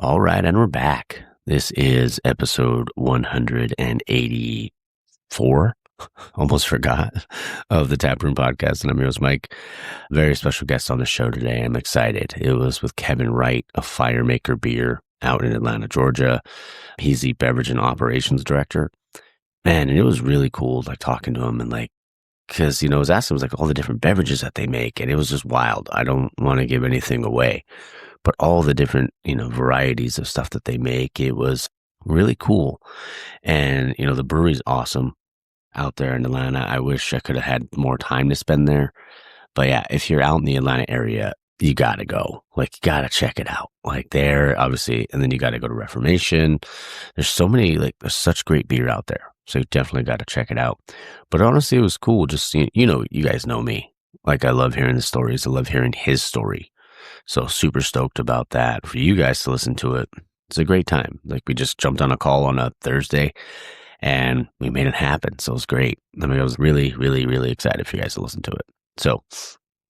All right, and we're back. This is episode 184. Almost forgot of the Taproom podcast, and I'm your host, Mike. Very special guest on the show today. I'm excited. It was with Kevin Wright of Firemaker Beer out in Atlanta, Georgia. He's the beverage and operations director. Man, and it was really cool, like talking to him and because, I was asking him all the different beverages that they make, and it was just wild. I don't want to give anything away, but all the different, varieties of stuff that they make, it was really cool. And, the brewery's awesome out there in Atlanta. I wish I could have had more time to spend there. But yeah, if you're out in the Atlanta area, you got to go. You got to check it out. There, obviously, and then you got to go to Reformation. There's so many, there's such great beer out there. So you definitely got to check it out. But honestly, it was cool. Just, you guys know me. I love hearing the stories. I love hearing his story. So super stoked about that. For you guys to listen to it, it's a great time. We just jumped on a call on a Thursday and we made it happen. So it was great. I was really, really, really excited for you guys to listen to it. So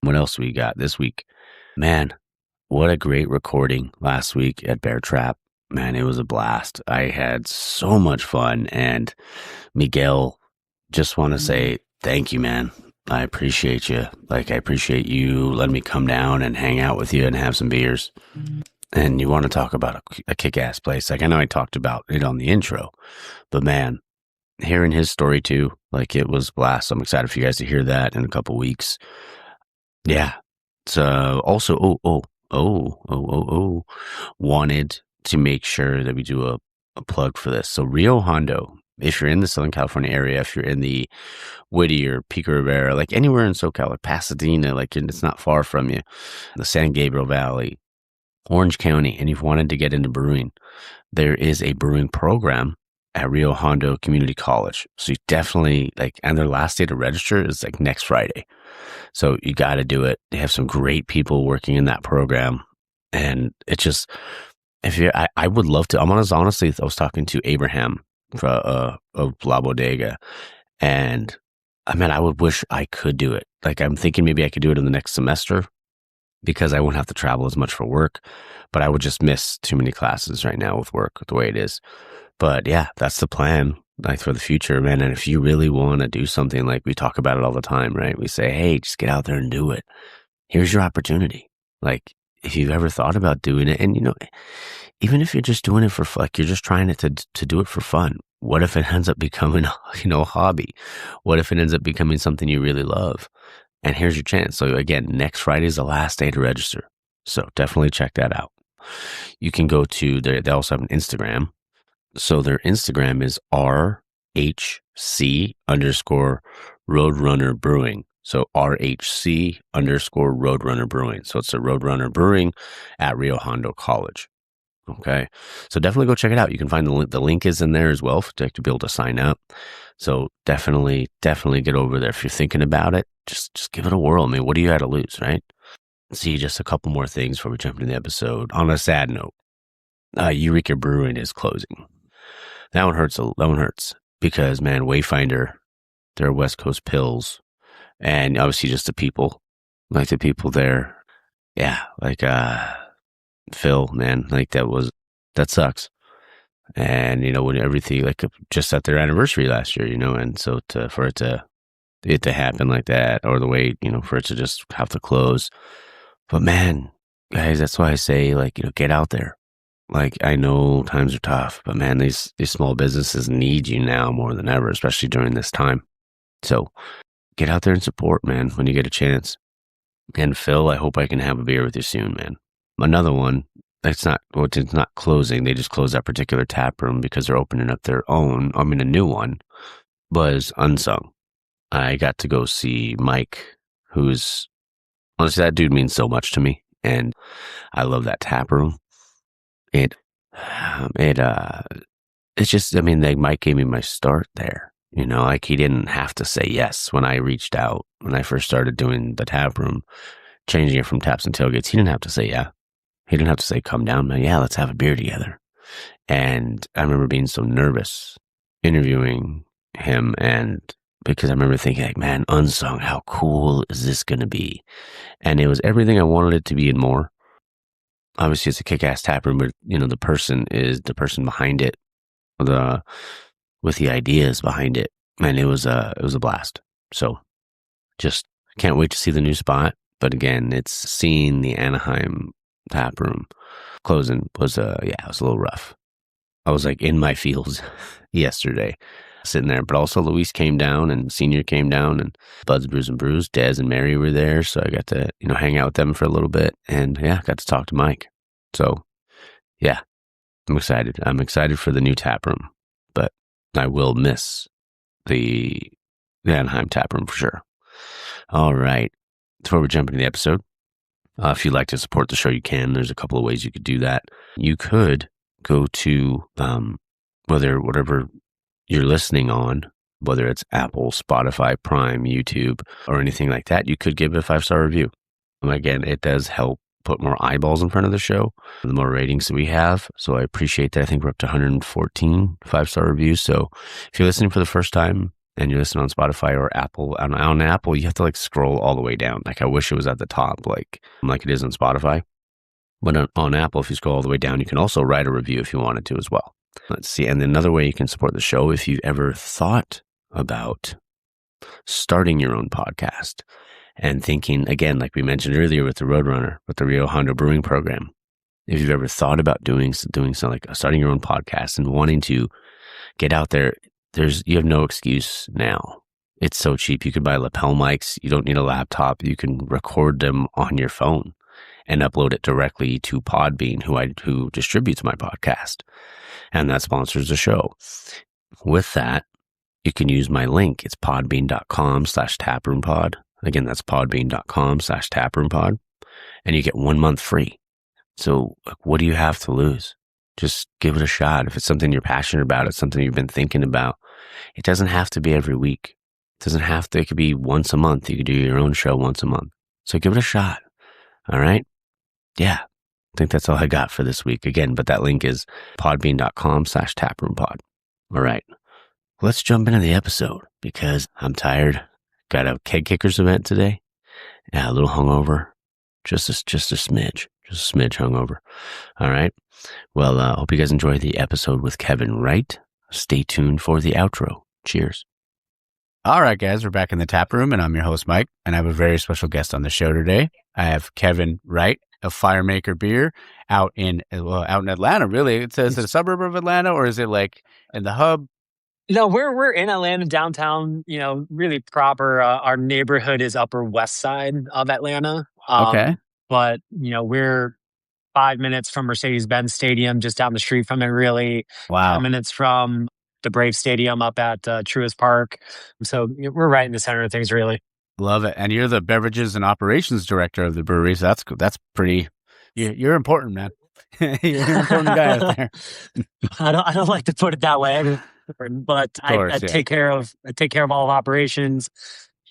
what else we got this week? Man, what a great recording last week at Bear Trap. Man, it was a blast. I had so much fun. And Miguel, just want to say thank you, man. I appreciate you. I appreciate you letting me come down and hang out with you and have some beers. And you want to talk about a kick-ass place. I know I talked about it on the intro, but man, hearing his story too, it was a blast. I'm excited for you guys to hear that in a couple weeks. Yeah. So also, wanted to make sure that we do a plug for this. So Rio Hondo, if you're in the Southern California area, if you're in the Whittier, Pico Rivera, anywhere in SoCal, Pasadena, it's not far from you, the San Gabriel Valley, Orange County, and you've wanted to get into brewing, there is a brewing program at Rio Hondo Community College. So you definitely, and their last day to register is next Friday. So you got to do it. They have some great people working in that program. And it's just, I would love to, honestly, I was talking to Abraham of La Bodega, and I would wish I could do it. I'm thinking maybe I could do it in the next semester because I won't have to travel as much for work, but I would just miss too many classes right now with work the way it is. But yeah, that's the plan, for the future, man. And if you really want to do something, we talk about it all the time, right? We say, hey, just get out there and do it. Here's your opportunity. If you've ever thought about doing it, and even if you're just doing it for fun, you're just trying to do it for fun. What if it ends up becoming, a hobby? What if it ends up becoming something you really love? And here's your chance. So again, next Friday is the last day to register. So definitely check that out. You can go to they also have an Instagram. So their Instagram is RHC_Roadrunner Brewing. So RHC_Roadrunner Brewing. So it's a Roadrunner Brewing at Rio Hondo College. Okay. So definitely go check it out. You can find the link. The link is in there as well to be able to sign up. So definitely get over there. If you're thinking about it, just give it a whirl. What do you have to lose, right? See, just a couple more things before we jump into the episode. On a sad note, Eureka Brewing is closing. That one hurts. That one hurts because, man, Wayfinder, they're West Coast Pills, and obviously just the people there. Yeah, Phil, man, that sucks. And, when everything, just at their anniversary last year, and so for it to happen like that, or the way, for it to just have to close. But man, guys, that's why I say, get out there. I know times are tough, but man, these small businesses need you now more than ever, especially during this time. So get out there and support, man, when you get a chance. And Phil, I hope I can have a beer with you soon, man. Another one, it's not closing. They just closed that particular tap room because they're opening up their own. A new one was Unsung. I got to go see Mike, who's, honestly, that dude means so much to me. And I love that tap room. It's just, Mike gave me my start there. He didn't have to say yes when I reached out, when I first started doing the tap room, changing it from taps and tailgates. He didn't have to say yeah. He didn't have to say, come down, man. Yeah, let's have a beer together. And I remember being so nervous interviewing him, and because I remember thinking, man, Unsung, how cool is this going to be? And it was everything I wanted it to be and more. obviously it's a kick-ass tap room, but the person is the person behind it, with the ideas behind it, and it was a blast. So just can't wait to see the new spot. But again, it's seeing the Anaheim tap room closing was it was a little rough. I was like in my fields yesterday, sitting there. But also Luis came down and Senior came down, and Buds, Brews and Brews, Dez and Mary were there. So I got to, hang out with them for a little bit, and got to talk to Mike. So I'm excited. I'm excited for the new tap room, but I will miss the Anaheim tap room for sure. All right. Before we jump into the episode, if you'd like to support the show, you can. There's a couple of ways you could do that. You could go to whatever you're listening on, whether it's Apple, Spotify, Prime, YouTube, or anything like that. You could give a 5-star review. Again, it does help put more eyeballs in front of the show, the more ratings that we have. So I appreciate that. I think we're up to 114 5-star reviews. So if you're listening for the first time and you're listening on Spotify or Apple, on Apple, you have to scroll all the way down. I wish it was at the top, like it is on Spotify. But on Apple, if you scroll all the way down, you can also write a review if you wanted to as well. Let's see. And another way you can support the show, if you've ever thought about starting your own podcast and thinking, again, like we mentioned earlier with the Roadrunner, with the Rio Hondo Brewing Program, if you've ever thought about doing something like starting your own podcast and wanting to get out there, you have no excuse now. It's so cheap. You could buy lapel mics. You don't need a laptop. You can record them on your phone and upload it directly to Podbean, who distributes my podcast, and that sponsors the show. With that, you can use my link. It's podbean.com/taproompod. Again, that's podbean.com/taproompod, and you get 1 month free. So what do you have to lose? Just give it a shot. If it's something you're passionate about, it's something you've been thinking about. It doesn't have to be every week. It could be once a month. You could do your own show once a month. So give it a shot. All right. Yeah. I think that's all I got for this week. Again, but that link is podbean.com/taproompod. All right. Let's jump into the episode because I'm tired. Got a Keg Kickers event today. Yeah, a little hungover. Just a smidge hungover. All right. Well, hope you guys enjoy the episode with Kevin Wright. Stay tuned for the outro. Cheers. All right, guys, we're back in the tap room, and I'm your host, Mike, and I have a very special guest on the show today. I have Kevin Wright of Firemaker Beer out in Atlanta. Really, is it a suburb of Atlanta, or is it in the hub? No, we're in Atlanta downtown. Really proper. Our neighborhood is Upper West Side of Atlanta. Okay, but we're 5 minutes from Mercedes-Benz Stadium, just down the street from it. Really, wow. 10 minutes from the Brave Stadium up at Truist Park. So we're right in the center of things, really. Love it. And you're the beverages and operations director of the brewery. So that's pretty. You're important, man. You're an important guy out there. I don't like to put it that way, but I take care of all operations.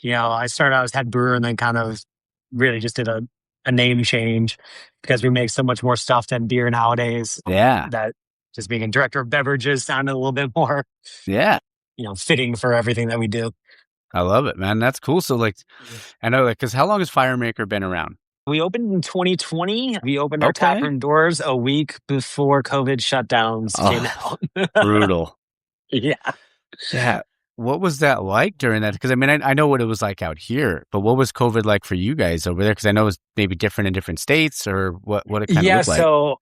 I started out as head brewer and then kind of really just did a name change because we make so much more stuff than beer nowadays. Yeah. That just being a director of beverages sounded a little bit more, fitting for everything that we do. I love it, man. That's cool. So I know because how long has Firemaker been around? We opened in 2020. We opened our taproom doors a week before COVID shutdowns came out. Brutal. Yeah. Yeah. What was that like during that? Because I know what it was like out here, but what was COVID like for you guys over there? Because I know it was maybe different in different states, or what it kind of looked like. So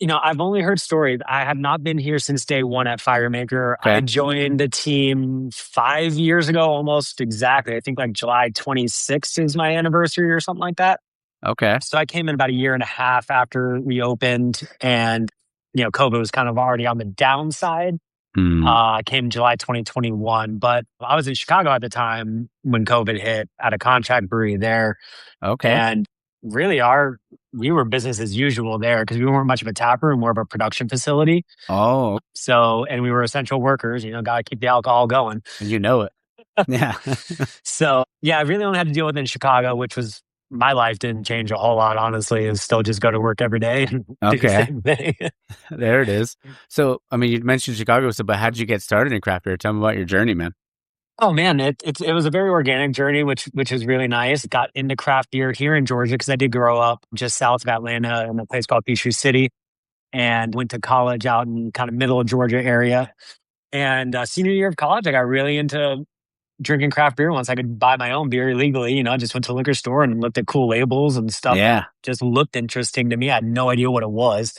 I've only heard stories. I have not been here since day one at Firemaker. Okay. I joined the team 5 years ago, almost exactly. I think July 26th is my anniversary or something like that. Okay. So I came in about a year and a half after we opened, and COVID was kind of already on the downside. I came July 2021, but I was in Chicago at the time when COVID hit at a contract brewery there. Okay. And really we were business as usual there because we weren't much of a tap room, more of a production facility. Oh. So, and we were essential workers, got to keep the alcohol going. And you know it. Yeah. So, I really only had to deal with it in Chicago, which was, my life didn't change a whole lot, honestly, and still just go to work every day and do the same thing. There it is. So, you mentioned Chicago, but how did you get started in craft beer? Tell me about your journey, man. Oh man, it was a very organic journey, which is really nice. Got into craft beer here in Georgia because I did grow up just south of Atlanta in a place called Peachtree City, and went to college out in kind of middle of Georgia area. And senior year of college, I got really into drinking craft beer once I could buy my own beer illegally. I just went to a liquor store and looked at cool labels and stuff that Yeah. just looked interesting to me. I had no idea what it was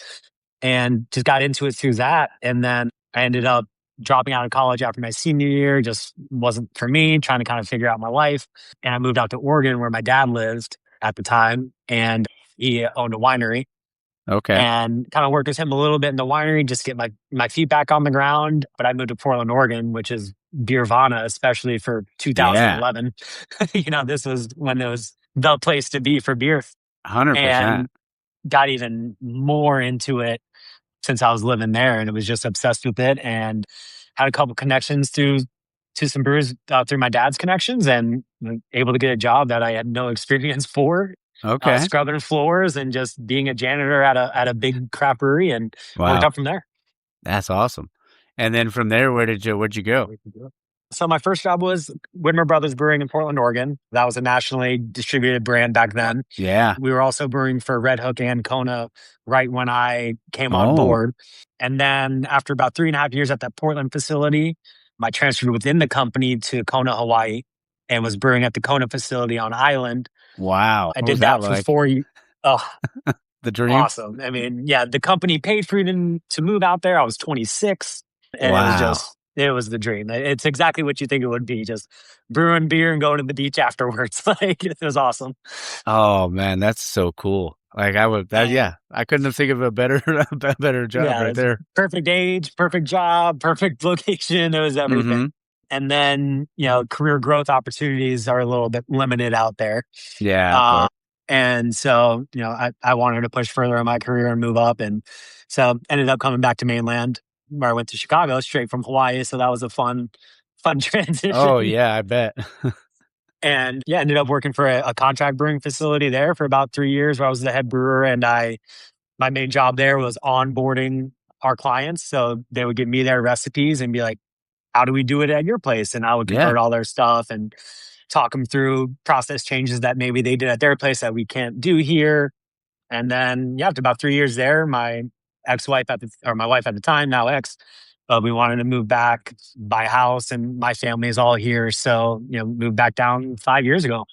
and just got into it through that. And then I ended up dropping out of college after my senior year, just wasn't for me, trying to kind of figure out my life. And I moved out to Oregon where my dad lived at the time. And he owned a winery Okay. and kind of worked with him a little bit in the winery, just get my feet back on the ground. But I moved to Portland, Oregon, which is Beervana, especially for Yeah. 2011. This was when it was the place to be for beer, 100%. and got even more into it since I was living there, and it was just obsessed with it. And had a couple connections to some brewers through my dad's connections, and able to get a job that I had no experience for, Okay. scrubbing floors and just being a janitor at a big craft brewery, and worked Wow. up from there. That's awesome. And then from there, where'd you go? So my first job was Widmer Brothers Brewing in Portland, Oregon. That was a nationally distributed brand back then. Yeah. We were also brewing for Red Hook and Kona right when I came on Oh, board. And then after about 3.5 years at that Portland facility, I transferred within the company to Kona, Hawaii, and was brewing at the Kona facility on island. wow. I What was did that that for like? 4 years. Oh, The dream? awesome. I mean, yeah, the company paid for me to move out there. I was 26, and Wow. it was the dream. It's exactly what you think it would be, just brewing beer and going to the beach afterwards. Like, it was awesome. Oh man, that's so cool. Like I would that And yeah, I couldn't think of a better a better job yeah, right it's there. perfect age, perfect job, perfect location. It was everything. Mhm. And then, career growth opportunities are a little bit limited out there. Yeah, of Uh, course. and so, I wanted to push further in my career and move up. And so ended up coming back to mainland where I went to Chicago straight from Hawaii. So that was a fun Oh transition. yeah, I bet. And yeah, ended up working for a contract brewing facility there for about 3 years where I was the head brewer. And my main job there was onboarding our clients. So they would give me their recipes and be like, how do we do it at your place? And I would Yeah. convert all their stuff and talk them through process changes that maybe they did at their place that we can't do here. And then, yeah, after about 3 years there, my ex-wife or my wife at the time, now ex, we wanted to move back, buy a house, and my family is all here. So, moved back down 5 years ago.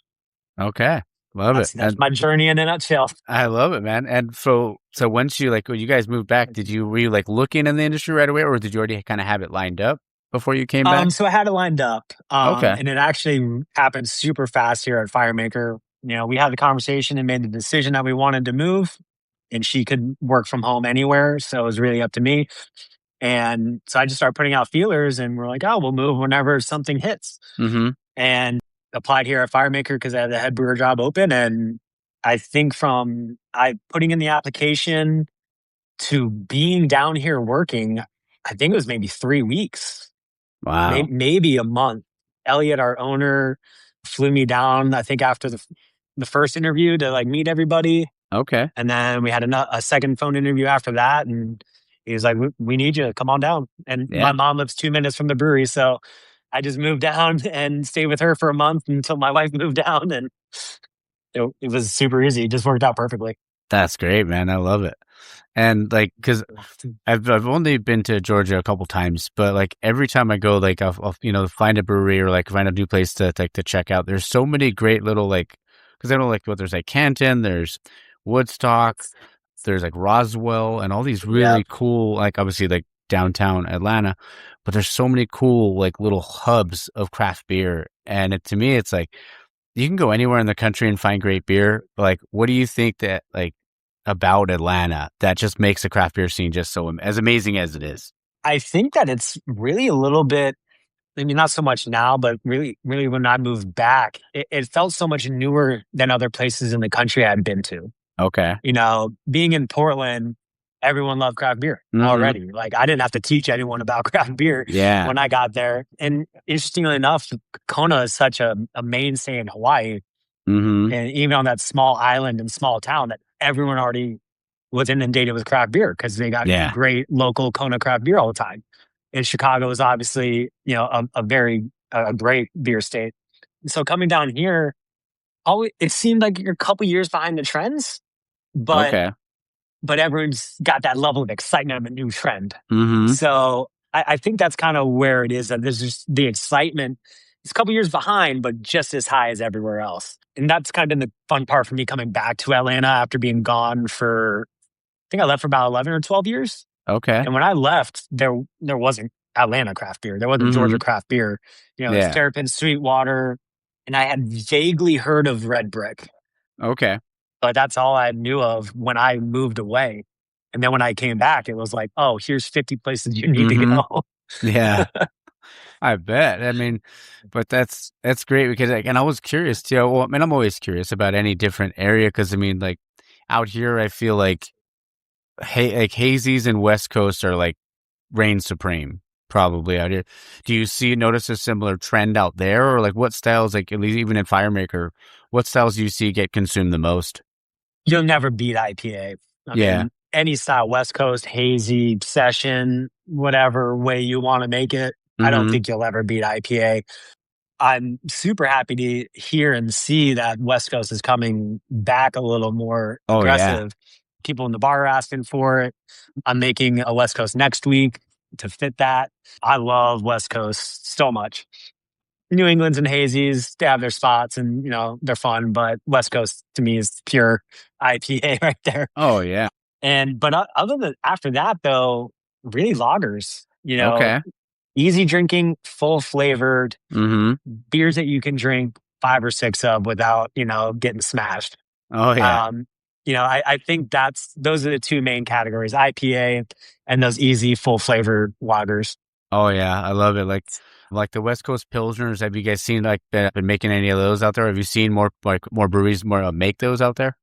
Okay. Love it. That's And my journey in a nutshell. I love it, man. And so once you when you guys moved back, were you like looking in the industry right away or did you already kind of have it lined up before you came back? So I had it lined up, Okay. and it actually happened super fast here at Firemaker. We had the conversation and made the decision that we wanted to move, and she could work from home anywhere, so it was really up to me. And so I just started putting out feelers, and we're like, "Oh, we'll move whenever something hits." Mhm. And applied here at Firemaker because I had the head brewer job open, and I think from I putting in the application to being down here working, I think it was maybe 3 weeks. Wow. Maybe a month. Elliot, our owner, flew me down, I think after the first interview to like meet everybody. Okay. And then we had a second phone interview after that. And he was like, we need you. Come on down. And my Yeah. mom lives 2 minutes from the brewery. So I just moved down and stayed with her for a month until my wife moved down. And it was super easy. It just worked out perfectly. That's great, man. I love it. And cuz I've only been to Georgia a couple times, but like every time I go, like I'll find a brewery or like find a new place to check out. There's so many great little because I know there's like Canton, there's Woodstock, there's like Roswell, and all these Yeah. really cool obviously like downtown Atlanta, but there's so many cool like little hubs of craft beer, and to me it's like you can go anywhere in the country and find great beer. But like, what do you think that about Atlanta that just makes the craft beer scene just so as amazing as it is? I think that it's really a little bit, I mean, not so much now, but really, really when I moved back, it felt so much newer than other places in the country I had been to. Okay. Being in Portland, everyone loved craft beer Mm-hmm. already. Like I didn't have to teach anyone about craft beer Yeah. when I got there. And interestingly enough, Kona is such a mainstay in Hawaii, Mm-hmm. and even on that small island and small town, that everyone already was inundated with craft beer because they got Yeah. great local Kona craft beer all the time. And Chicago is obviously, a very a great beer state. So coming down here, always it seemed like you're a couple years behind the trends, but Okay. everyone's got that level of excitement of a new trend. Mm-hmm. So I think that's kind of where it is, that there's just the excitement. It's a couple years behind, but just as high as everywhere else. And that's kind of been the fun part for me coming back to Atlanta after being gone for, I think I left for about 11 or 12 years. Okay. And when I left, there wasn't Atlanta craft beer. There wasn't Mm-hmm. Georgia craft beer. It's Yeah. Terrapin, Sweetwater, and I had vaguely heard of Red Brick, Okay. but that's all I knew of when I moved away. And then when I came back, it was like, oh, here's 50 places you need to Mm-hmm. go. Yeah. I bet. I mean, but that's great because, like, and I was curious too. Well, I mean, I'm always curious about any different area because, I mean, like out here, I feel like like hazies and West Coast are like reign supreme probably out here. Do you notice a similar trend out there, or like what styles, like at least even in Firemaker, what styles do you see get consumed the most? You'll never beat IPA. I Yeah. mean, any style, West Coast, hazy, session, whatever way you want to make it, I don't Mm-hmm. think you'll ever beat IPA. I'm super happy to hear and see that West Coast is coming back a little more Oh yeah. aggressive. People in the bar are asking for it. I'm making a West Coast next week to fit that. I love West Coast so much. New England's and hazies, they have their spots and, they're fun, but West Coast to me is pure IPA right there. Oh yeah. But other than after that, though, really lagers, Okay. easy drinking, full flavored Mm-hmm. beers that you can drink 5 or 6 of without, getting smashed. Oh yeah. I think those are the two main categories, IPA and those easy, full flavored lagers. Oh yeah, I love it. Like the West Coast Pilsners. Have you guys seen like been making any of those out there? Have you seen more breweries make those out there?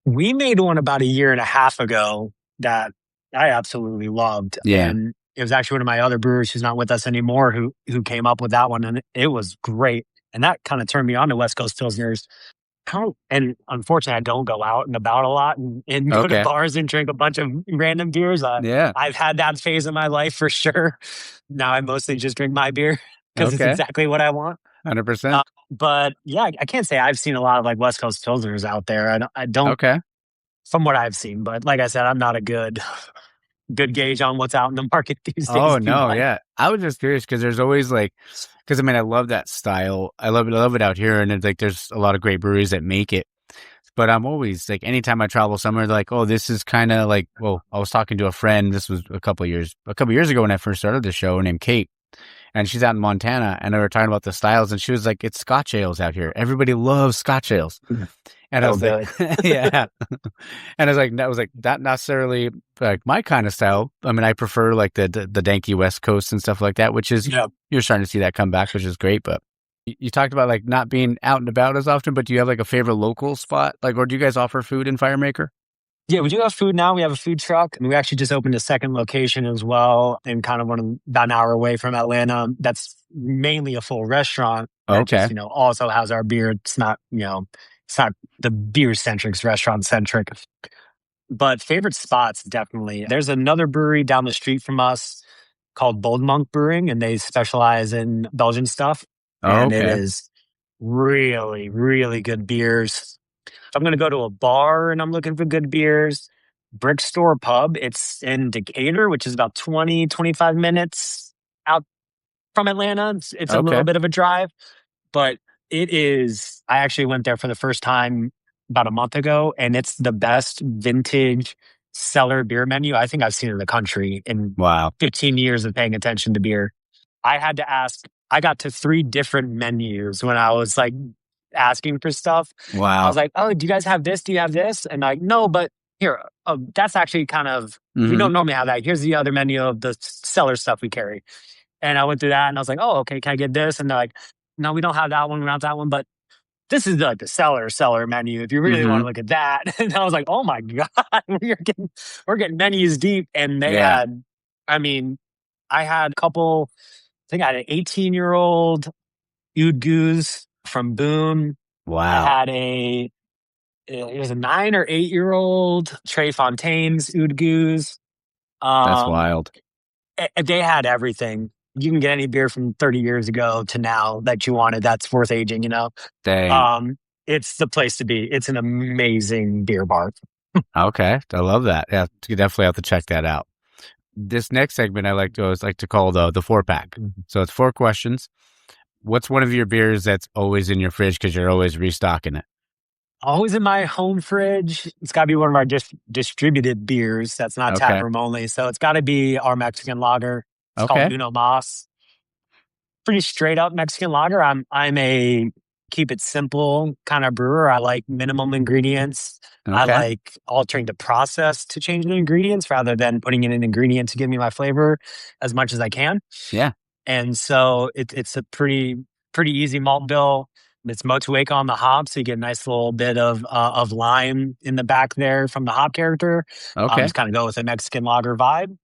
We made one about a year and a half ago that I absolutely loved, Yeah. and it was actually one of my other brewers who's not with us anymore who came up with that one, and it was great. And that kind of turned me on to West Coast Pilsners. And unfortunately, I don't go out and about a lot and go to Okay. bars and drink a bunch of random beers. Yeah. I've had that phase of my life for sure. Now I mostly just drink my beer because it's Okay. exactly what I want. 100%. But yeah, I can't say I've seen a lot of like West Coast Pilsners out there. I don't Okay. from what I've seen. But like I said, I'm not a good gauge on what's out in the market these days. Oh no, yeah. I was just curious because there's always because I mean I love that style. I love it out here, and it's like there's a lot of great breweries that make it. But I'm always like, anytime I travel somewhere, they're like, oh, this is kind of like, well, I was talking to a friend. This was a couple years ago when I first started the show, named Kate. And she's out in Montana, and they were talking about the styles, and she was like, it's Scotch ales out here. Everybody loves Scotch ales. And I was like, yeah. And I was like, that was like, not necessarily like my kind of style. I mean, I prefer like the danky West Coast and stuff like that, which is, you're starting to see that come back, which is great. But you talked about like not being out and about as often, but do you have like a favorite local spot? Like, or do you guys offer food in Firemaker? Yeah, we do have food now. We have a food truck, and we actually just opened a second location as well, and kind of about an hour away from Atlanta. That's mainly a full restaurant. That Okay. just, also has our beer. It's not, it's not the beer centric, it's restaurant centric. But favorite spots, definitely. There's another brewery down the street from us called Bold Monk Brewing, and they specialize in Belgian stuff. And it Okay. is really, really good beers. If I'm going to go to a bar and I'm looking for good beers, Brick Store Pub, it's in Decatur, which is about 25 minutes out from Atlanta. It's a little Okay. bit of a drive, but it is. I actually went there for the first time about a month ago, and it's the best vintage cellar beer menu I think I've seen in the country in Wow. 15 years of paying attention to beer. I had to ask, I got to 3 different menus when I was like asking for stuff. I Wow. was like, oh, do you guys have this? Do you have this? And like, no, but here, that's actually kind of, we don't normally have that. Here's the other menu of the cellar stuff we carry. And I went through that and I was like, oh, okay, can I get this? And they're like, no, we don't have that one. We don't have that one. But this is like the cellar menu if you really want to look at that. And I was like, oh my God, we're getting menus deep. And they had, I mean, I had a couple, I think I had an 18-year-old Oud Goose from Boone. Wow. I had it was a 9 or 8-year-old Trey Fontaine's Oud Goose. That's wild. They had everything. you can get any beer from 30 years ago to now that you wanted that's worth aging, Dang. It's the place to be. It's an amazing beer bar. Okay. I love that. Yeah, you definitely have to check that out. This next segment I always like to call the 4-pack. So it's 4 questions. What's one of your beers that's always in your fridge because you're always restocking it? Always in my home fridge. It's got to be one of our distributed beers. That's not Okay. taproom only. So it's got to be our Mexican lager. It's Okay. called Uno Mas. Pretty straight up Mexican lager. I'm a keep it simple kind of brewer. I like minimum ingredients. Okay. I like altering the process to change the ingredients rather than putting in an ingredient to give me my flavor as much as I can. Yeah. And so it's a pretty easy malt bill. It's motueka on the hop, so you get a nice little bit of lime in the back there from the hop character. Okay. Just kind of go with a Mexican lager vibe.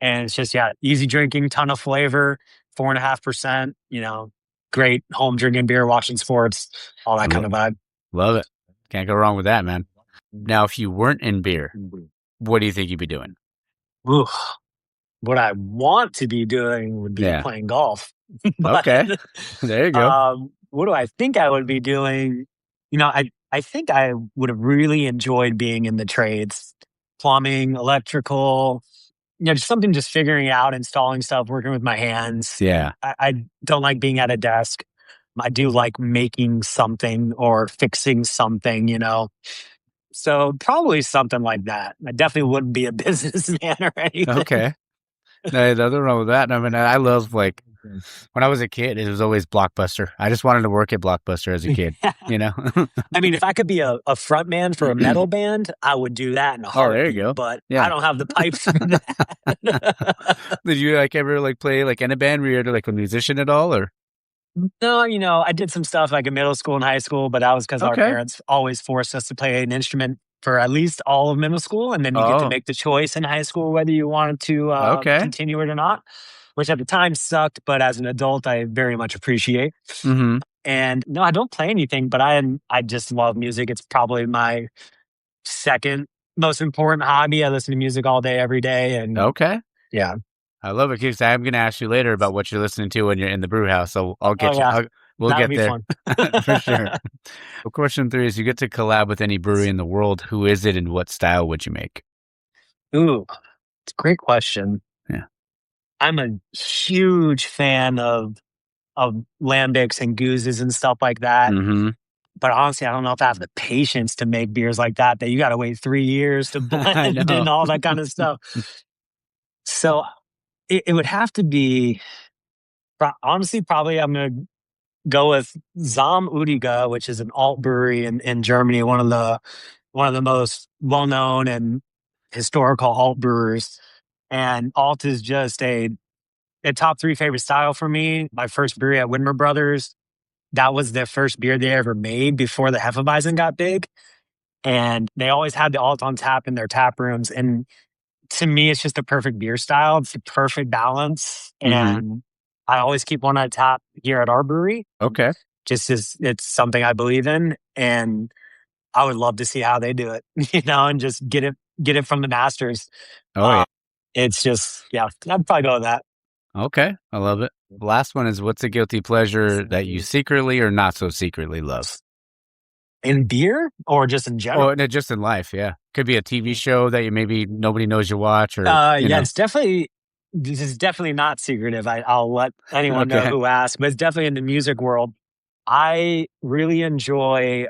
And it's just, easy drinking, ton of flavor, 4.5%, great home drinking beer, watching sports, all that kind of vibe. Love it. Can't go wrong with that, man. Now, if you weren't in beer, what do you think you'd be doing? Ooh, what I want to be doing would be playing golf. But, okay. There you go. What do I think I would be doing? I think I would have really enjoyed being in the trades, plumbing, electrical, just something, just figuring out, installing stuff, working with my hands. Yeah. I don't like being at a desk. I do like making something or fixing something, So probably something like that. I definitely wouldn't be a businessman or anything. Okay. No, nothing wrong with that. I mean, I love, when I was a kid, it was always Blockbuster. I just wanted to work at Blockbuster as a kid, I mean, if I could be a front man for a metal band, I would do that in a heartbeat. Oh, there you go. But I don't have the pipes for that. Did you ever play in a band? Were you a musician at all, or? No, I did some stuff in middle school and high school, but that was because our parents always forced us to play an instrument for at least all of middle school, and then you get to make the choice in high school whether you wanted to continue it or not, which at the time sucked, but as an adult, I very much appreciate. Mm-hmm. And no, I don't play anything, but I just love music. It's probably my second most important hobby. I listen to music all day, every day, and yeah. I love it, because I'm going to ask you later about what you're listening to when you're in the brew house. So I'll get you. We'll get there for sure. Well, question 3 is: you get to collab with any brewery in the world. Who is it, and what style would you make? Ooh, it's a great question. Yeah, I'm a huge fan of lambics and gooses and stuff like that. Mm-hmm. But honestly, I don't know if I have the patience to make beers like that you got to wait 3 years to blend and all that kind of stuff. So it would have to be, honestly, probably I'm going to go with Zam Udiga, which is an alt brewery in Germany, one of the most well-known and historical alt brewers. And alt is just a top 3 favorite style for me. My first brewery at Widmer Brothers, that was their first beer they ever made before the Hefeweizen got big. And they always had the alt on tap in their tap rooms. And to me, it's just a perfect beer style. It's the perfect balance. Mm-hmm. And I always keep one on tap here at our brewery. Okay. Just as it's something I believe in. And I would love to see how they do it, and just get it from the masters. Oh, yeah. It's just, I'd probably go with that. Okay. I love it. The last one is: what's a guilty pleasure that you secretly or not so secretly love? In beer or just in general? Oh, no, just in life, yeah. Could be a TV show that maybe nobody knows you watch, or it's definitely, this is definitely not secretive. I'll let anyone know who asks, but it's definitely in the music world. I really enjoy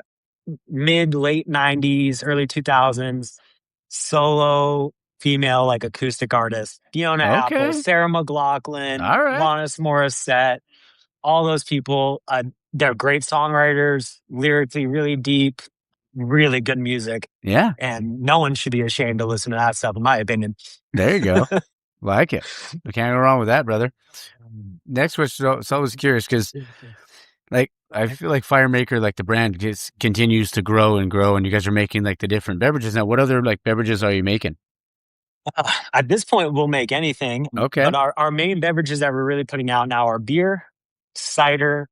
late 90s, early 2000s solo female acoustic artists. Fiona Apple, Sarah McLachlan, Alanis Morissette, all those people. They're great songwriters, lyrically really deep, really good music. Yeah. And no one should be ashamed to listen to that stuff, in my opinion. There you go. Like it. We can't go wrong with that, brother. Next question. So I was curious because, I feel like Firemaker, the brand, continues to grow and grow, and you guys are making the different beverages now. What other beverages are you making? At this point, we'll make anything. Okay. But our main beverages that we're really putting out now are beer, cider.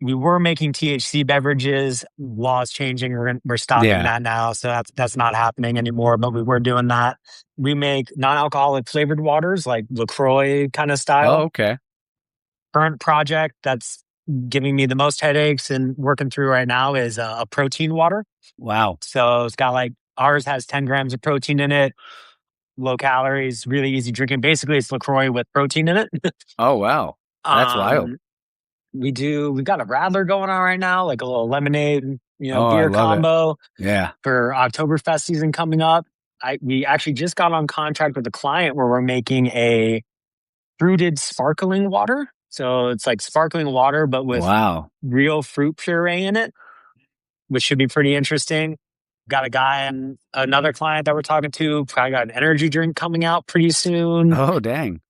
We were making THC beverages. Laws changing. We're stopping that now, so that's not happening anymore. But we were doing that. We make non-alcoholic flavored waters, like LaCroix kind of style. Oh, okay. current project that's giving me the most headaches and working through right now is a protein water. Wow. So it's got like, ours has 10 grams of protein in it, low calories, really easy drinking. Basically, it's LaCroix with protein in it. Oh, wow. That's wild. We've got a Radler going on right now, like a little lemonade, Oh, I beer love it. combo. Yeah. For Oktoberfest season coming up. We actually just got on contract with a client where we're making a fruited sparkling water. So it's like sparkling water, but with Wow. real fruit puree in it, which should be pretty interesting. Got a guy and another client that we're talking to. Probably got an energy drink coming out pretty soon. Oh, dang.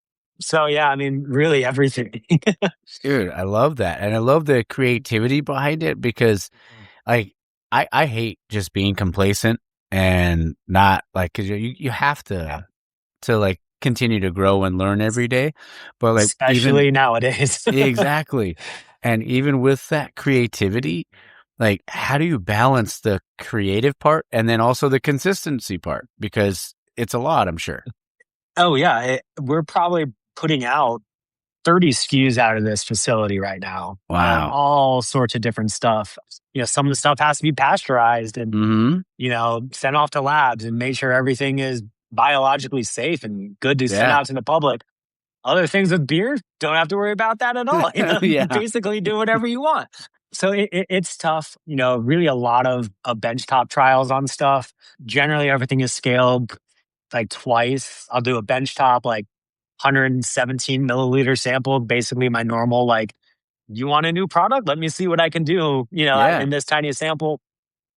So yeah, I mean, really everything. Dude, I love that. And I love the creativity behind it because like I hate just being complacent and not like, cause you have to like continue to grow and learn every day. But like especially nowadays. exactly. And even with that creativity, like how do you balance the creative part and then also the consistency part? Because it's a lot, I'm sure. Oh yeah. We're probably putting out 30 SKUs out of this facility right now. Wow. All sorts of different stuff. Some of the stuff has to be pasteurized and, sent off to labs and made sure everything is biologically safe and good to send out to the public. Other things with beer, don't have to worry about that at all. Basically do whatever you want. So it's tough. Really a lot of benchtop trials on stuff. Generally, everything is scaled like twice. I'll do a benchtop like 117 milliliter sample, basically my normal, like, you want a new product? Let me see what I can do, in this tiny sample.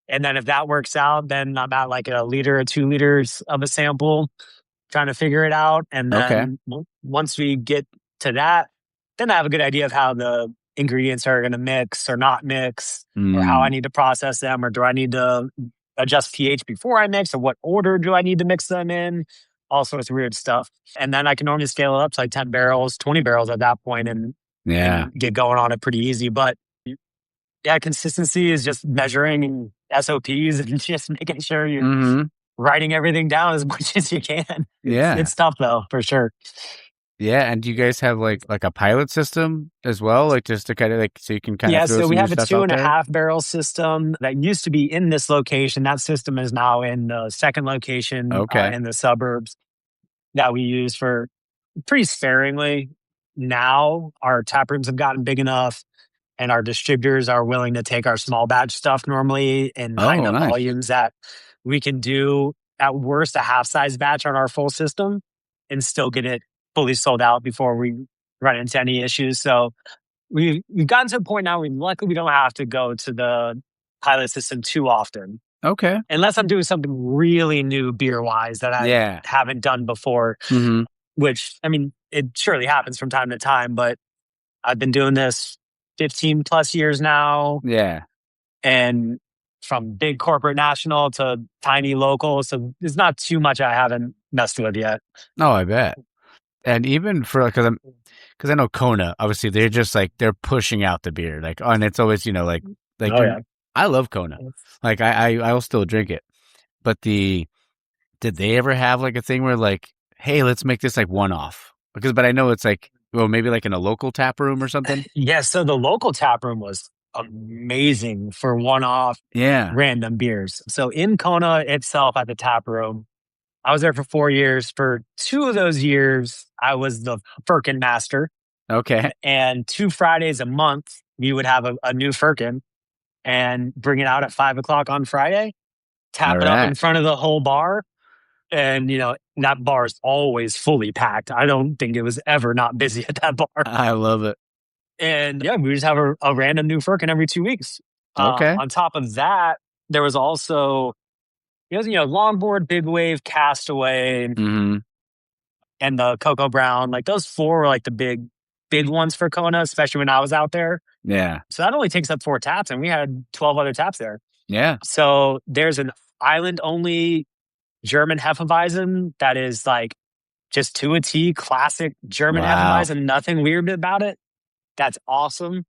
And then if that works out, then I'm at like a liter or 2 liters of a sample, trying to figure it out. And then once we get to that, then I have a good idea of how the ingredients are going to mix or not mix, or how I need to process them, or do I need to adjust pH before I mix, or what order do I need to mix them in? All sorts of weird stuff. And then I can normally scale it up to like 10 barrels, 20 barrels at that point and get going on it pretty easy. But yeah, consistency is just measuring SOPs and just making sure you're writing everything down as much as you can. It's tough though, for sure. Yeah, and do you guys have like a pilot system as well, like just to kind of like so you can kind of throw so we have a stuff 2.5 barrel system that used to be in this location. That system is now in the second location in the suburbs that we use for pretty sparingly. Now our tap rooms have gotten big enough, and our distributors are willing to take our small batch stuff normally in high enough volumes that we can do at worst a half size batch on our full system and still get it fully sold out before we run into any issues. So we've gotten to a point now where luckily we don't have to go to the pilot system too often. Okay. Unless I'm doing something really new beer wise that I haven't done before, which, I mean, it surely happens from time to time, but I've been doing this 15 plus years now. Yeah. And from big corporate national to tiny local. So there's not too much I haven't messed with yet. Oh, I bet. And even for, because I know Kona, obviously they're just like, they're pushing out the beer. Like, and it's always, I love Kona. Like I'll still drink it. But did they ever have like a thing where like, hey, let's make this like one off? But I know it's like, well, maybe like in a local tap room or something. Yeah. So the local tap room was amazing for one-off random beers. So in Kona itself at the tap room, I was there for 4 years. For 2 of those years, I was the firkin master. Okay. And 2 Fridays a month, we would have a new firkin and bring it out at 5:00 on Friday, tap it up in front of the whole bar. And, that bar is always fully packed. I don't think it was ever not busy at that bar. I love it. And we just have a random new firkin every 2 weeks. Okay. On top of that, there was also, longboard, big wave, castaway, and the Cocoa Brown. Like those 4 were like the big ones for Kona, especially when I was out there. Yeah. So that only takes up 4 taps, and we had 12 other taps there. Yeah. So there's an island only German Hefeweizen that is like just to a T, classic German Hefeweizen, nothing weird about it. That's awesome.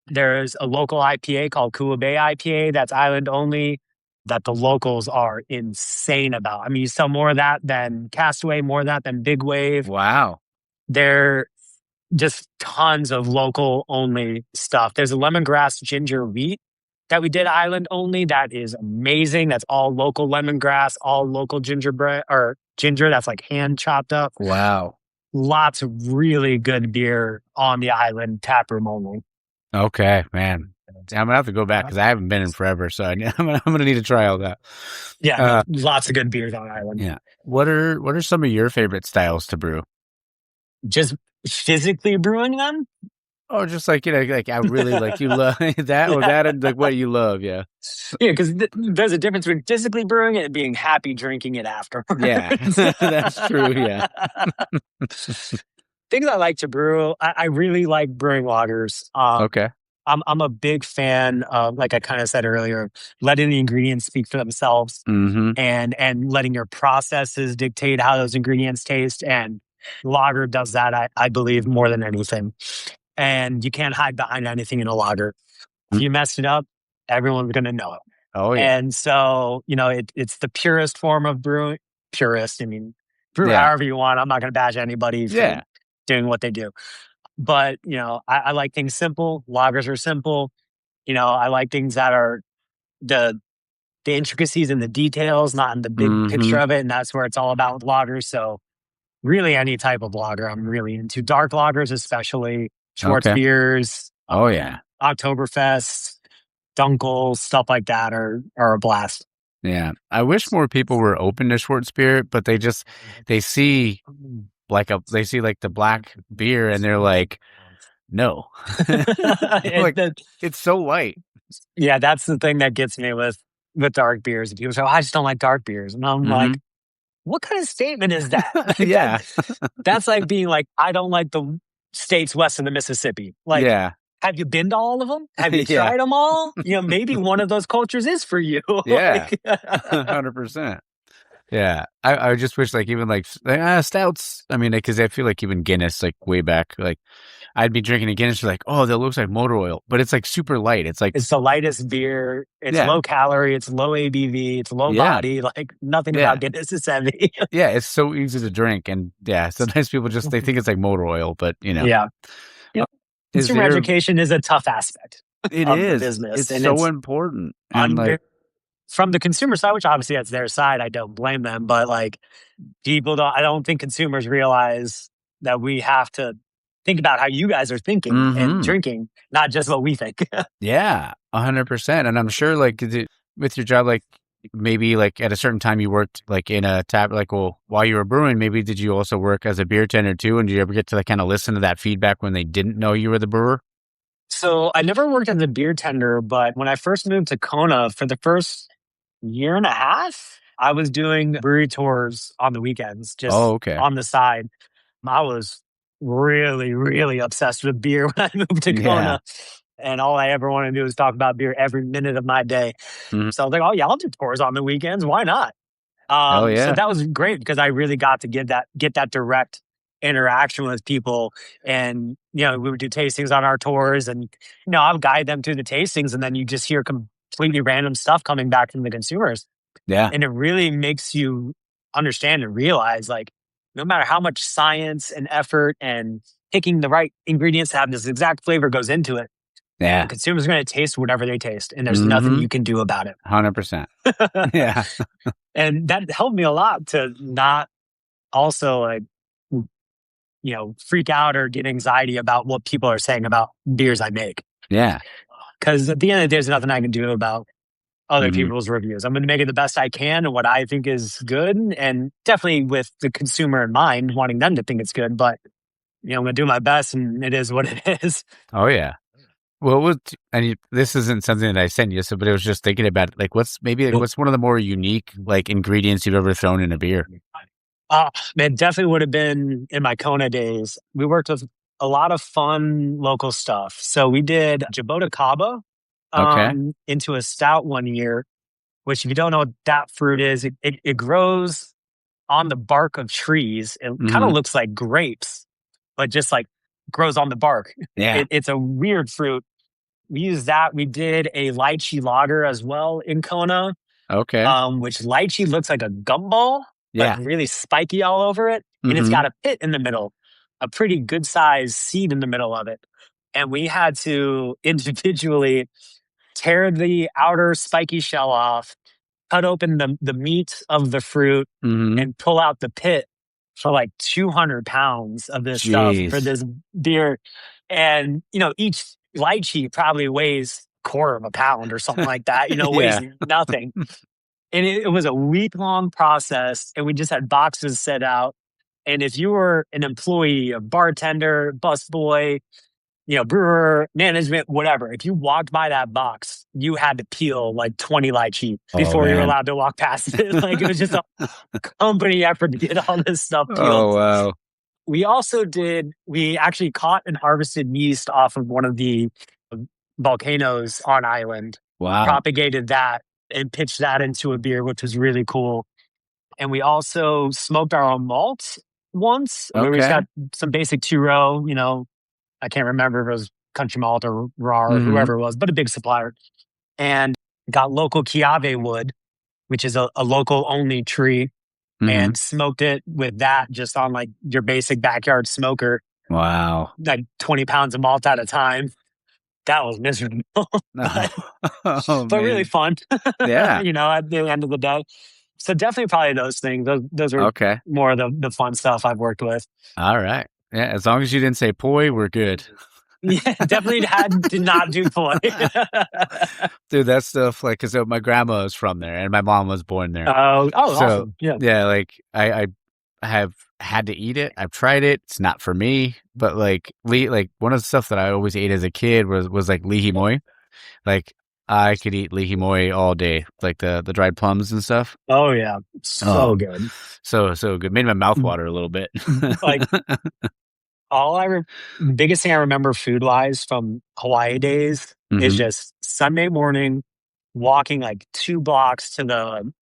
There's a local IPA called Kula Bay IPA that's island only that the locals are insane about. I mean, you sell more of that than Castaway, more of that than Big Wave. Wow. They're just tons of local only stuff. There's a lemongrass ginger wheat that we did island only. That is amazing. That's all local lemongrass, all local gingerbread or ginger that's like hand chopped up. Wow. Lots of really good beer on the island, taproom only. Okay, man. I'm gonna have to go back because I haven't been in forever, so I'm gonna need to try all that. Yeah, lots of good beers on island. Yeah. What are some of your favorite styles to brew? Just physically brewing them? Oh, just like, like I really like you love that or that and like what you love, yeah. Yeah, because there's a difference between physically brewing it and being happy drinking it afterwards. Yeah, that's true, yeah. Things I like to brew, I really like brewing lagers. Okay. I'm a big fan of, like I kind of said earlier, letting the ingredients speak for themselves, and letting your processes dictate how those ingredients taste. And lager does that, I believe, more than anything. And you can't hide behind anything in a lager. If you mess it up, everyone's going to know it. Oh, yeah. And so, it's the purest form of brewing. Purist, brew however you want. I'm not going to bash anybody for doing what they do. But, I like things simple. Lagers are simple. I like things that are the intricacies and the details, not in the big picture of it. And that's where it's all about with lagers. So really any type of lager I'm really into. Dark lagers especially. Schwartz beers. Oh, yeah. Oktoberfest, Dunkels, stuff like that are a blast. Yeah. I wish more people were open to Schwartz beer, but they see the black beer and they're like, no. It's so light. Yeah, that's the thing that gets me with dark beers. People say, I just don't like dark beers. And I'm like, what kind of statement is that? Yeah. That's like being like, I don't like the states west of the Mississippi. Like, have you been to all of them? Have you tried them all? Maybe one of those cultures is for you. Yeah, 100%. Yeah, I just wish even stouts. Because I feel like even Guinness, like way back, like I'd be drinking a Guinness, like, oh, that looks like motor oil, but it's like super light. It's like it's the lightest beer. It's low calorie. It's low ABV. It's low body. Like nothing about Guinness is heavy. Yeah, it's so easy to drink, and sometimes people they think it's like motor oil, but consumer education is a tough aspect. It of is the business. It's and so important. And from the consumer side, which obviously that's their side, I don't blame them. But like I don't think consumers realize that we have to think about how you guys are thinking and drinking, not just what we think. Yeah, 100%. And I'm sure with your job, maybe at a certain time you worked in a tap, while you were brewing, maybe did you also work as a beer tender too? And did you ever get to kind of listen to that feedback when they didn't know you were the brewer? So I never worked as a beer tender, but when I first moved to Kona for the first year and a half, I was doing brewery tours on the weekends, just on the side. I was really, really obsessed with beer when I moved to Kona. And all I ever wanted to do was talk about beer every minute of my day. So I was like, oh yeah, I'll do tours on the weekends. Why not? So that was great because I really got to get that direct interaction with people. And, we would do tastings on our tours and, I would guide them through the tastings. And then you just hear completely random stuff coming back from the consumers. Yeah. And it really makes you understand and realize no matter how much science and effort and picking the right ingredients to have this exact flavor goes into it, the consumer's going to taste whatever they taste, and there's nothing you can do about it. 100%. Yeah. And that helped me a lot to not also freak out or get anxiety about what people are saying about beers I make. Yeah. Because at the end of the day, there's nothing I can do about other people's reviews. I'm going to make it the best I can and what I think is good, and definitely with the consumer in mind, wanting them to think it's good. But I'm going to do my best, and it is what it is. Oh yeah. Well, this isn't something that I sent you, but it was just thinking about what's one of the more unique ingredients you've ever thrown in a beer? Man, definitely would have been in my Kona days. We worked with a lot of fun local stuff. So we did Jabota Kaba into a stout one year, which if you don't know what that fruit is, it grows on the bark of trees. It kind of looks like grapes, but just grows on the bark. Yeah. It's a weird fruit. We used that. We did a lychee lager as well in Kona. Okay. Which lychee looks like a gumball. Yeah. Really spiky all over it. And it's got a pit in the middle. a pretty good sized seed in the middle of it. And we had to individually tear the outer spiky shell off, cut open the meat of the fruit, and pull out the pit for like 200 pounds of this stuff for this beer. And, each lychee probably weighs quarter of a pound or something like that, weighs nothing. And it was a week-long process, and we just had boxes set out. And if you were an employee, a bartender, busboy, brewer, management, whatever, if you walked by that box, you had to peel like 20 lychee before you were allowed to walk past it. Like, it was just a company effort to get all this stuff peeled. Oh, wow. We actually caught and harvested yeast off of one of the volcanoes on island. Wow. Propagated that and pitched that into a beer, which was really cool. And we also smoked our own malt once. Okay. We just got some basic 2-row, I can't remember if it was Country Malt or Raw or whoever it was, but a big supplier. And got local Kiave wood, which is a local only tree, and smoked it with that just on like your basic backyard smoker. Wow. Like 20 pounds of malt at a time. That was miserable. but really fun. Yeah. At the end of the day. So definitely probably those things. Those are more of the fun stuff I've worked with. All right. Yeah, as long as you didn't say poi, we're good. Yeah, definitely did not do poi. Dude, that stuff, like, because my grandma is from there and my mom was born there. So, awesome. Yeah, like, I have had to eat it. I've tried it. It's not for me. But, like one of the stuff that I always ate as a kid was like lihi moi. Like, I could eat lihi moi all day, like the dried plums and stuff. Oh, yeah. So good. So good. Made my mouth water a little bit. Like, biggest thing I remember food-wise from Hawaii days is just Sunday morning, walking like 2 blocks to the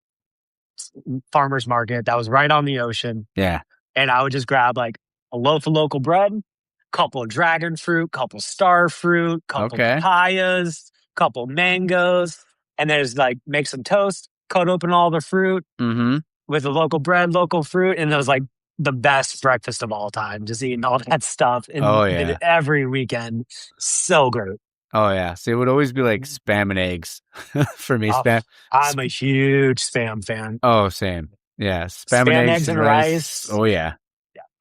farmer's market that was right on the ocean. Yeah. And I would just grab like a loaf of local bread, couple of dragon fruit, couple star fruit, couple papayas, couple mangoes, and then just like make some toast, cut open all the fruit with the local bread, local fruit, and it was like the best breakfast of all time. Just eating all that stuff every weekend. So great. Oh, yeah. So it would always be like Spam and eggs for me. I'm a huge Spam fan. Oh, same. Yeah. Spam and eggs and rice. Oh, yeah.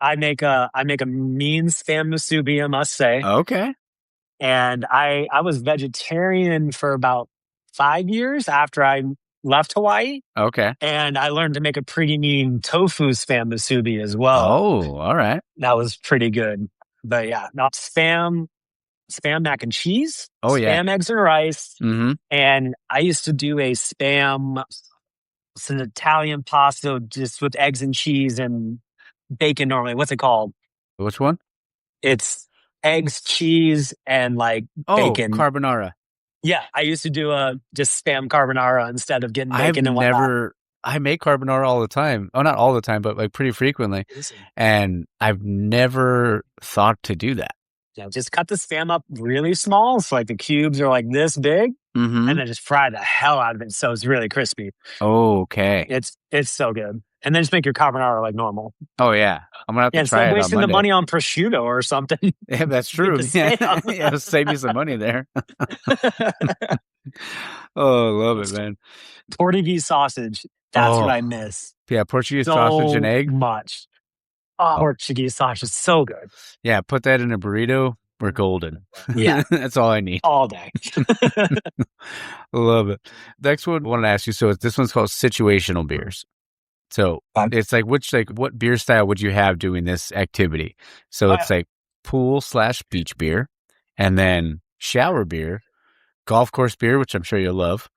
I make a mean Spam musubi, I must say. Okay. And I was vegetarian for about 5 years after I left Hawaii. Okay. And I learned to make a pretty mean tofu Spam musubi as well. Oh, all right. That was pretty good. But yeah, not Spam mac and cheese. Oh, yeah. Spam eggs and rice. And I used to do a Spam, it's an Italian pasta just with eggs and cheese and bacon normally. What's it called? Which one? It's eggs, cheese, and like bacon. Carbonara. Yeah, I used to do just Spam carbonara instead of getting bacon and whatnot. I make carbonara all the time. Oh, not all the time, but like pretty frequently. And I've never thought to do that. Yeah, just cut the Spam up really small, so like the cubes are like this big, and then just fry the hell out of it so it's really crispy. Oh, okay. It's so good. And then just make your carbonara like normal. Oh, yeah. I'm going to have to try it on Monday. Wasting the money on prosciutto or something. Yeah, that's true. Yeah, save you some money there. Oh, love it, man. Portuguese sausage. That's what I miss. Yeah, Portuguese sausage and egg. Much. Portuguese sausage is so good. Yeah, put that in a burrito. We're golden. Yeah. That's all I need. All day. Love it. Next one I want to ask you. So this one's called situational beers. So it's like, what beer style would you have doing this activity? So it's like pool/beach beer, and then shower beer, golf course beer, which I'm sure you'll love,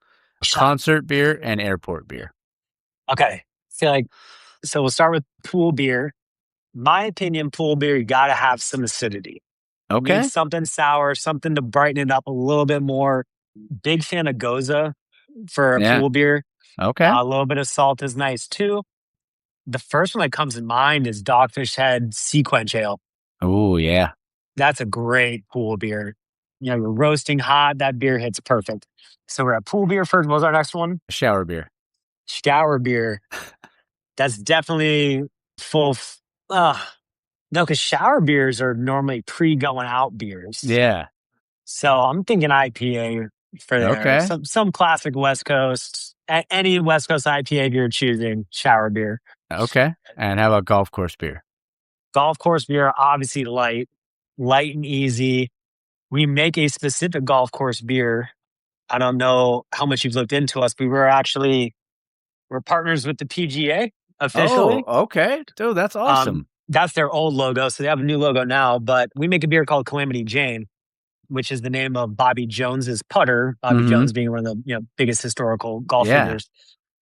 concert beer, and airport beer. Okay. So we'll start with pool beer. My opinion, pool beer, you got to have some acidity. Okay. You need something sour, something to brighten it up a little bit more. Big fan of Goza for a pool beer. Okay. A little bit of salt is nice too. The first one that comes in mind is Dogfish Head Sequench Ale. Oh, yeah. That's a great pool beer. You're roasting hot. That beer hits perfect. So we're at pool beer first. What was our next one? Shower beer. Shower beer. That's definitely full. No, because shower beers are normally pre-going out beers. Yeah. So I'm thinking IPA for there. Okay. Some classic West Coast, any West Coast IPA you're choosing, shower beer. Okay. And how about golf course beer? Golf course beer, obviously light and easy. We make a specific golf course beer. I don't know how much you've looked into us, but we're partners with the PGA officially. Oh, okay. Dude, that's awesome. That's their old logo. So they have a new logo now, but we make a beer called Calamity Jane, which is the name of Bobby Jones's putter. Bobby Jones being one of the biggest historical golf figures.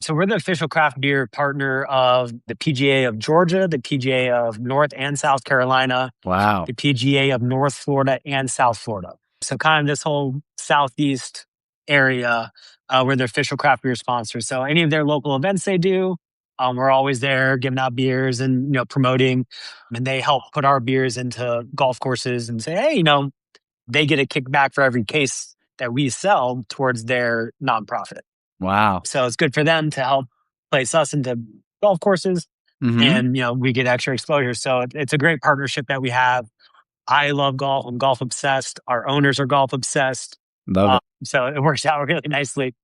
So we're the official craft beer partner of the PGA of Georgia, the PGA of North and South Carolina. Wow. The PGA of North Florida and South Florida. So kind of this whole Southeast area, we're the official craft beer sponsor. So any of their local events they do, we're always there giving out beers and promoting. And they help put our beers into golf courses and say, hey, they get a kickback for every case that we sell towards their nonprofit. Wow. So it's good for them to help place us into golf courses. And, we get extra exposure. So it's a great partnership that we have. I love golf. I'm golf obsessed. Our owners are golf obsessed. Love it. So it works out really nicely.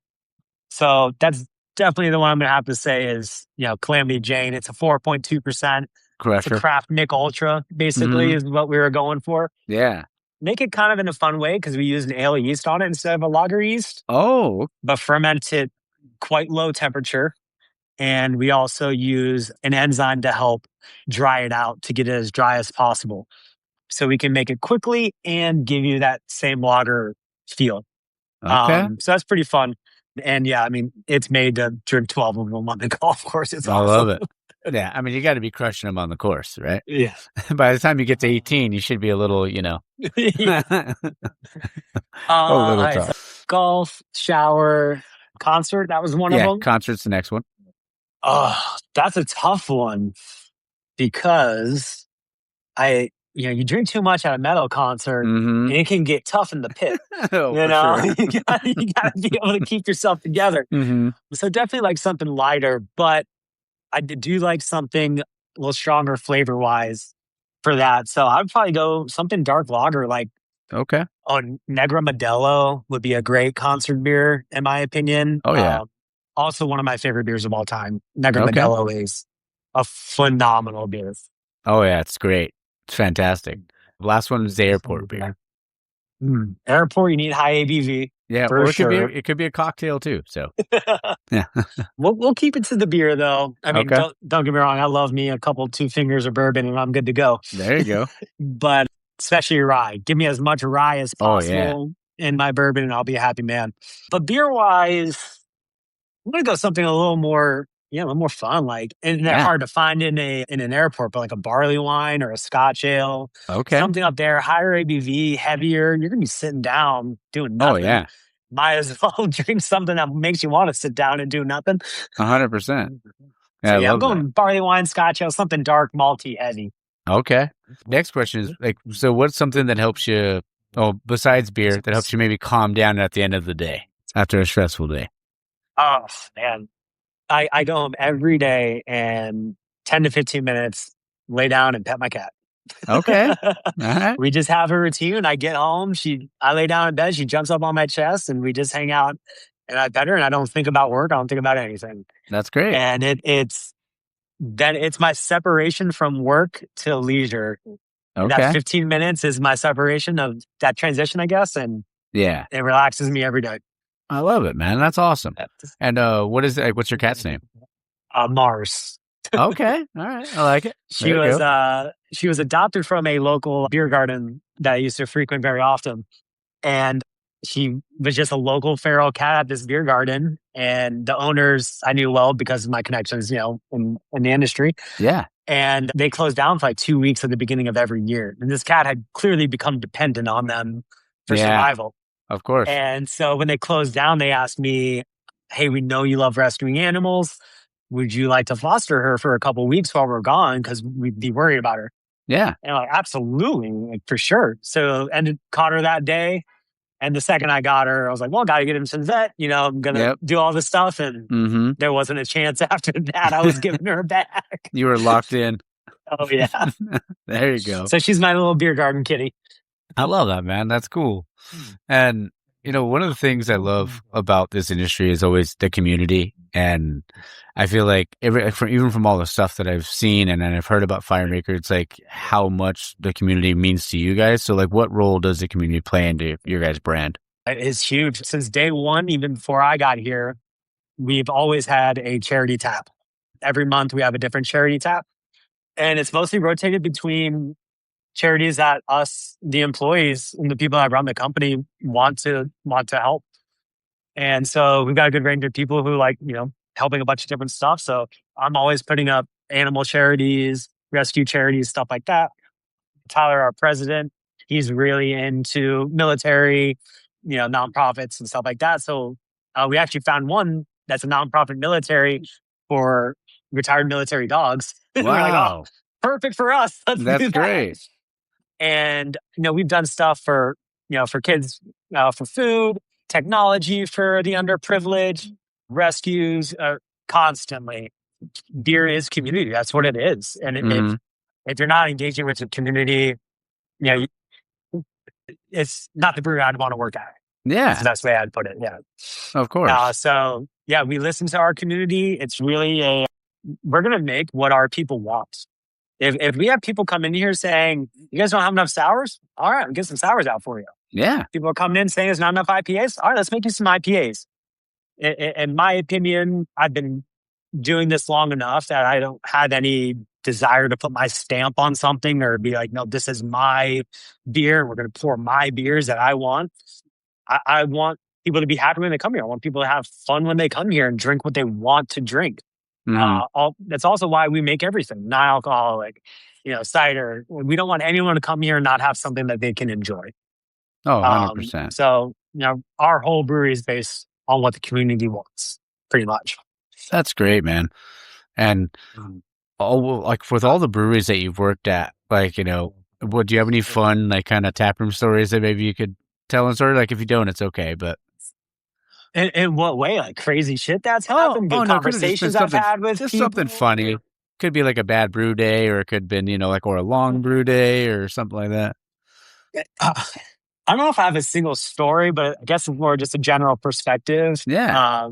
So that's definitely the one I'm going to have to say is, Calamity Jane. It's a 4.2%. It's a craft Mick Ultra, basically, is what we were going for. Yeah. Make it kind of in a fun way because we use an ale yeast on it instead of a lager yeast. Oh. But ferment it quite low temperature. And we also use an enzyme to help dry it out to get it as dry as possible. So we can make it quickly and give you that same lager feel. Okay. So that's pretty fun. And yeah, I mean, it's made to drink 12 of them on the golf course. It's awesome. I love it. Yeah, I mean, you got to be crushing them on the course, right? Yeah. By the time you get to 18, you should be a little, a little tough. Golf, shower, concert. That was one of them. Yeah, concert's the next one. Oh, that's a tough one because you drink too much at a metal concert and it can get tough in the pit. Sure. You gotta be able to keep yourself together. So definitely like something lighter, but I do like something a little stronger flavor wise for that. So I'd probably go something dark lager like Negra Modelo would be a great concert beer in my opinion. Oh yeah. Also one of my favorite beers of all time. Negra Modelo is a phenomenal beer. Oh yeah, it's great. It's fantastic. The last one is the airport beer. Airport, you need high ABV. Yeah, or it could be a cocktail too. So yeah, we'll keep it to the beer though. I mean, don't get me wrong. I love me a couple 2 fingers of bourbon and I'm good to go. There you go. But especially rye, give me as much rye as possible in my bourbon, and I'll be a happy man. But beer wise, I'm gonna go something a little more fun. Like, and they're hard to find in an airport, but like a barley wine or a Scotch ale. Okay. Something up there, higher ABV, heavier. You're going to be sitting down doing nothing. Oh, yeah. Might as well drink something that makes you want to sit down and do nothing. 100%. Yeah, I'm going barley wine, Scotch ale, something dark, malty, heavy. Okay. Next question is so what's something that helps you, besides beer, that helps you maybe calm down at the end of the day after a stressful day? Oh, man. I go home every day and 10 to 15 minutes, lay down and pet my cat. Okay. All right. We just have a routine. I get home, I lay down in bed, she jumps up on my chest and we just hang out and I pet her and I don't think about work. I don't think about anything. That's great. And it's my separation from work to leisure. Okay. That 15 minutes is my separation of that transition, I guess. And it relaxes me every day. I love it, man. That's awesome. And what's your cat's name? Mars. Okay. All right. I like it. She was adopted from a local beer garden that I used to frequent very often. And she was just a local feral cat at this beer garden. And the owners I knew well because of my connections, in the industry. Yeah. And they closed down for like 2 weeks at the beginning of every year. And this cat had clearly become dependent on them for survival. Of course. And so when they closed down, they asked me, hey, we know you love rescuing animals. Would you like to foster her for a couple of weeks while we're gone? Because we'd be worried about her. Yeah. And I'm like, absolutely, like, for sure. So caught her that day. And the second I got her, I was like, well, got to get him some vet. I'm going to do all this stuff. And there wasn't a chance after that. I was giving her back. You were locked in. Oh, yeah. There you go. So she's my little beer garden kitty. I love that, man. That's cool. And, one of the things I love about this industry is always the community. And I feel like even from all the stuff that I've seen and I've heard about Firemaker, it's like how much the community means to you guys. So like what role does the community play into your guys' brand? It's huge. Since day one, even before I got here, we've always had a charity tap. Every month we have a different charity tap. And it's mostly rotated between charities that us, the employees and the people that run the company want to help. And so we've got a good range of people who helping a bunch of different stuff. So I'm always putting up animal charities, rescue charities, stuff like that. Tyler, our president, he's really into military, nonprofits and stuff like that. So we actually found one that's a nonprofit military for retired military dogs. Wow. We're like, oh, perfect for us. That's great. And, we've done stuff for kids, for food, technology for the underprivileged, rescues constantly. Beer is community. That's what it is. And if you're not engaging with the community, it's not the brewery I'd want to work at. Yeah. That's the best way I'd put it. Yeah. Of course. So, we listen to our community. It's really we're going to make what our people want. If we have people come in here saying, you guys don't have enough sours? All right, we'll get some sours out for you. Yeah. People are coming in saying there's not enough IPAs? All right, let's make you some IPAs. In my opinion, I've been doing this long enough that I don't have any desire to put my stamp on something or be like, no, this is my beer. We're going to pour my beers that I want. I want people to be happy when they come here. I want people to have fun when they come here and drink what they want to drink. That's also why we make everything non-alcoholic, cider. We don't want anyone to come here and not have something that they can enjoy. Oh, 100%. So, our whole brewery is based on what the community wants, pretty much. That's great, man. And with all the breweries that you've worked at, do you have any fun, kind of taproom stories that maybe you could tell us? Or if you don't, it's okay, but. In what way? Like crazy shit that's happened? Good conversations I've had with just people? Something funny. Could be like a bad brew day, or it could have been, or a long brew day or something like that. I don't know if I have a single story, but I guess it's more just a general perspective. Yeah.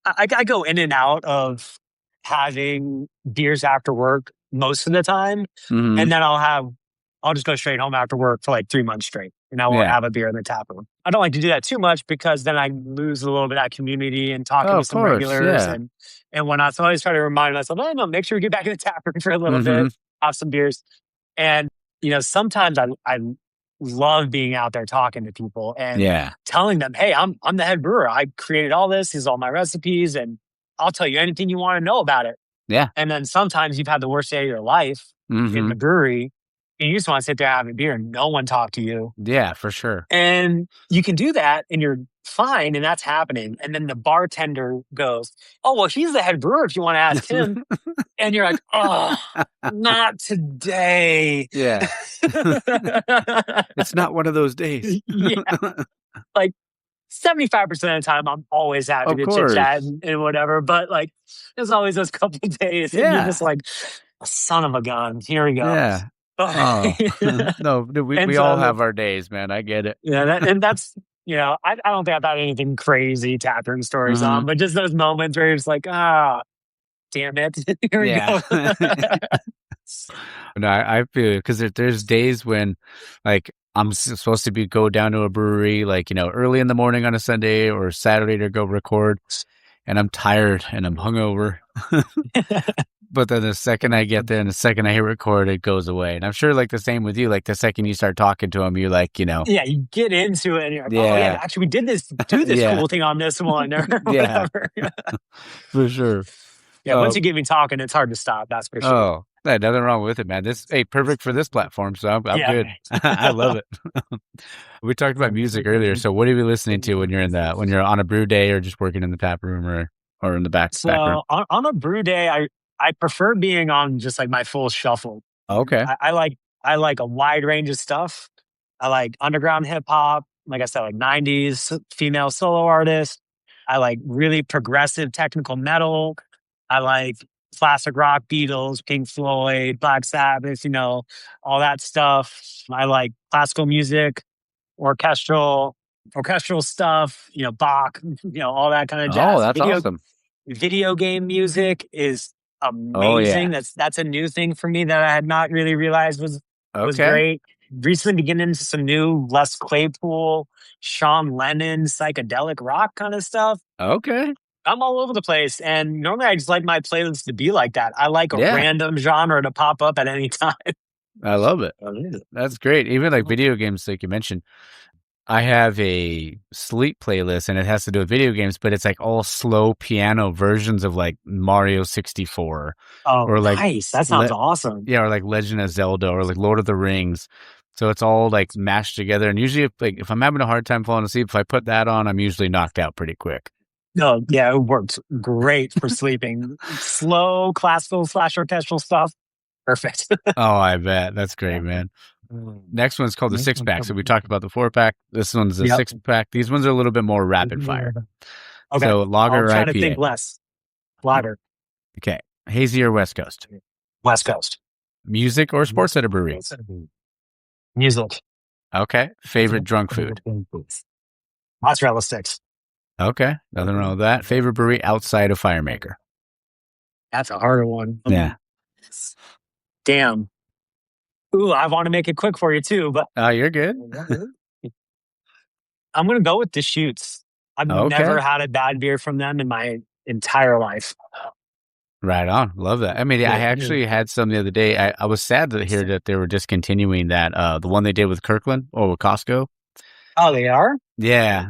I go in and out of having beers after work most of the time. Mm-hmm. And then I'll just go straight home after work for 3 months straight. And I won't have a beer in the tap room. I don't like to do that too much because then I lose a little bit of that community and talking to some regulars and whatnot. So I always try to remind myself, no, make sure we get back in the tap room for a little bit, have some beers. And, sometimes I love being out there talking to people and telling them, hey, I'm the head brewer. I created all this. These are all my recipes. And I'll tell you anything you want to know about it. Yeah. And then sometimes you've had the worst day of your life in the brewery. And you just want to sit there having beer and no one talk to you. Yeah, for sure. And you can do that and you're fine and that's happening. And then the bartender goes, oh, well, he's the head brewer if you want to ask him. And you're like, oh, not today. Yeah. It's not one of those days. Yeah. 75% of the time, I'm always happy to chit chat and whatever. But there's always those couple of days. And you're just like, son of a gun. Here we go. Yeah. Oh. No, we all have our days, man. I get it. Yeah, that's I don't think I've had anything crazy taproom stories on, but just those moments where you're just like, damn it, here we go. No, I feel because there's days when I'm supposed to go down to a brewery early in the morning on a Sunday or Saturday to go record, and I'm tired and I'm hungover. But then the second I get there and the second I hit record, it goes away. And I'm sure the same with you. The second you start talking to them, you're yeah, you get into it and you're like, oh yeah, actually we did this cool thing on this one or whatever. For sure. Yeah, once you get me talking, it's hard to stop. That's for sure. Oh, nothing wrong with it, man. Perfect for this platform. So I'm good. I love it. We talked about music earlier. So what are you listening to when you're on a brew day or just working in the tap room or in the back room? On a brew day, I prefer being on just my full shuffle. Okay. I like a wide range of stuff. I like underground hip hop. Like I said, 90s female solo artists. I like really progressive technical metal. I like classic rock, Beatles, Pink Floyd, Black Sabbath, all that stuff. I like classical music, orchestral stuff, Bach, all that kind of jazz. Oh, that's awesome. Video game music is amazing. That's a new thing for me that I had not really realized was great. Recently beginning into some new Les Claypool, Sean Lennon, psychedelic rock kind of stuff. Okay. I'm all over the place, and normally I just like my playlist to be like that. I like a random genre to pop up at any time. I love it. That's great. Even like video games, like you mentioned, I have a sleep playlist, and it has to do with video games, but it's like all slow piano versions of like Mario 64. Oh, or like, nice. That sounds awesome. Yeah, or like Legend of Zelda, or like Lord of the Rings. So it's all like mashed together. And usually if I'm having a hard time falling asleep, if I put that on, I'm usually knocked out pretty quick. No, yeah, it works great for sleeping. Slow, classical / orchestral stuff. Perfect. Oh, I bet. That's great, man. Next one's called the 6-pack. So we talked about the 4-pack. This one's a 6-pack. These ones are a little bit more rapid fire. Okay. So lager or IPA? I'm trying to think less. Lager. Okay. Hazy or West Coast? West Coast. Music or sports at a brewery? Music. Okay. Favorite drunk food? Mozzarella sticks. Okay. Nothing wrong with that. Favorite brewery outside of Firemaker? That's a harder one. Yeah. Damn. Ooh, I want to make it quick for you too, but you're good. I'm going to go with Deschutes. I've never had a bad beer from them in my entire life. Right on. Love that. I mean, I actually had some the other day. I was sad to hear that they were discontinuing that, the one they did with Kirkland or with Costco. Oh, they are? Yeah.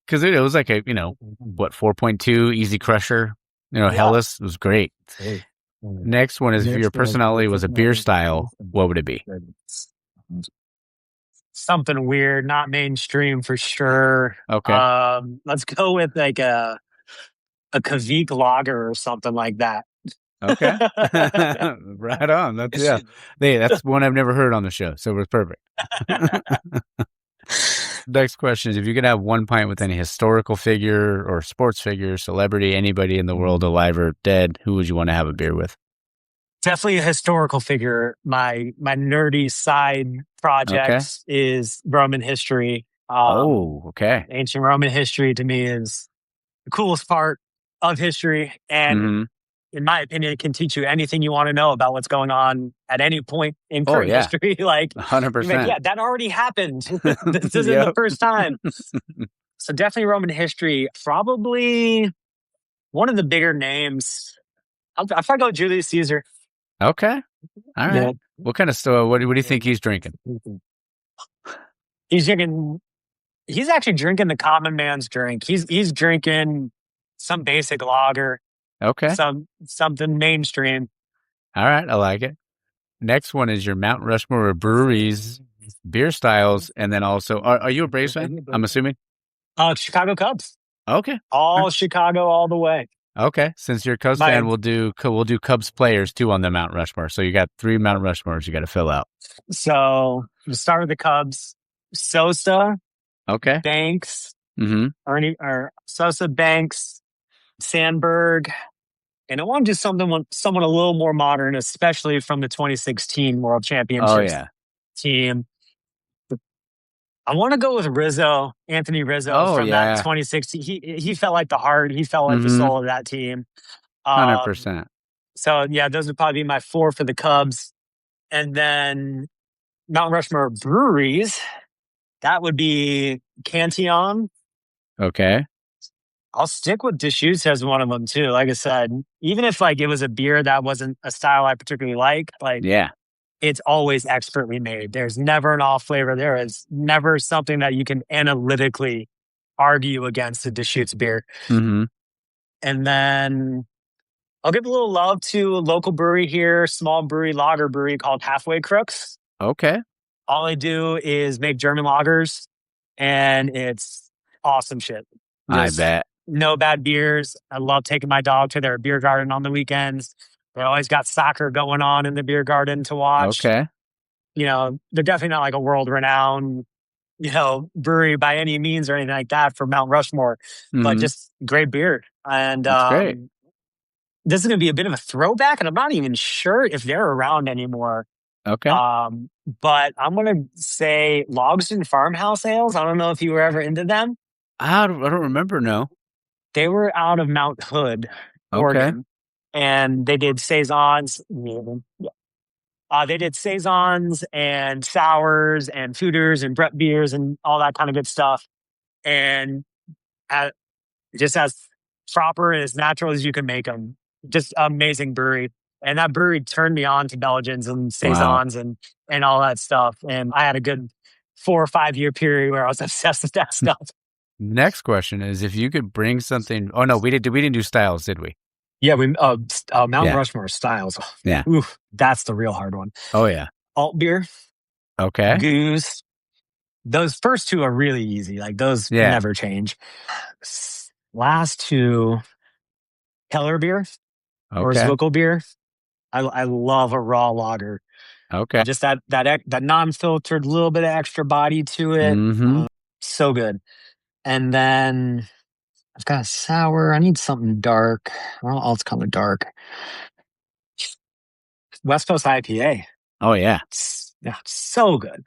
Because it was like a, 4.2 Easy Crusher, Hellas. It was great. Next one is, if your personality was a beer style, what would it be? Something weird, not mainstream for sure. Okay. Let's go with like a Kvik lager or something like that. Okay. Right on. That's one I've never heard on the show, so it was perfect. Next question is, if you could have one pint with any historical figure or sports figure, celebrity, anybody in the world, alive or dead, who would you want to have a beer with? Definitely a historical figure. My nerdy side project is Roman history. Okay. Ancient Roman history to me is the coolest part of history. And in my opinion, it can teach you anything you want to know about what's going on at any point in current history. Like 100%. Yeah, that already happened. This isn't the first time. So definitely Roman history. Probably one of the bigger names. If I go Julius Caesar. Okay. All right. Yeah. What kind of stuff? What do you think he's drinking? He's actually drinking the common man's drink. He's drinking some basic lager. Okay. Something mainstream. All right. I like it. Next one is your Mount Rushmore of breweries, beer styles, and then also, are you a Braves fan? I'm assuming. Chicago Cubs. Okay. All Chicago all the way. Okay. Since you're a Cubs fan, we'll do Cubs players too on the Mount Rushmore. So you got 3 Mount Rushmores you got to fill out. So we'll start with the Cubs. Sosa. Okay. Banks. Or Sosa, Banks, Sandberg. And I want to do someone a little more modern, especially from the 2016 World Championship team. I want to go with Rizzo, Anthony Rizzo from that 2016. He felt like the heart. He felt like the soul of that team. 100%. So, those would probably be my 4 for the Cubs. And then Mount Rushmore breweries, that would be Cantillon. Okay. I'll stick with Deschutes as one of them too. Like I said, even if it was a beer that wasn't a style I particularly like, it's always expertly made. There's never an off flavor. There is never something that you can analytically argue against a Deschutes beer. Mm-hmm. And then I'll give a little love to a local brewery here, small brewery, lager brewery called Halfway Crooks. Okay. All they do is make German lagers, and it's awesome shit. I bet. No bad beers. I love taking my dog to their beer garden on the weekends. They always got soccer going on in the beer garden to watch. Okay. They're definitely not like a world-renowned, brewery by any means or anything like that for Mount Rushmore, but just great beer. And that's great. this is going to be a bit of a throwback, and I'm not even sure if they're around anymore. Okay. But I'm going to say Logsdon Farmhouse Ales. I don't know if you were ever into them. I don't remember, no. They were out of Mount Hood, Oregon, and they did saisons. They did saisons and sours and foeders and Brett beers and all that kind of good stuff. And just as proper and as natural as you can make them. Just amazing brewery. And that brewery turned me on to Belgians and saisons and all that stuff. And I had a good 4 or 5 year period where I was obsessed with that stuff. Next question is, if you could bring something. Oh no, we didn't do styles, did we? Yeah, we Mount Rushmore styles. Yeah, oof, that's the real hard one. Oh yeah, alt beer. Okay. Goose. Those first two are really easy. Like those never change. Last two, Keller beer or Zwickel beer. I love a raw lager. Okay. Just that non-filtered, little bit of extra body to it. Mm-hmm. So good. And then I've got a sour. I need something dark. Well, it's kind of dark. West Coast IPA. Oh yeah. Yeah, so good.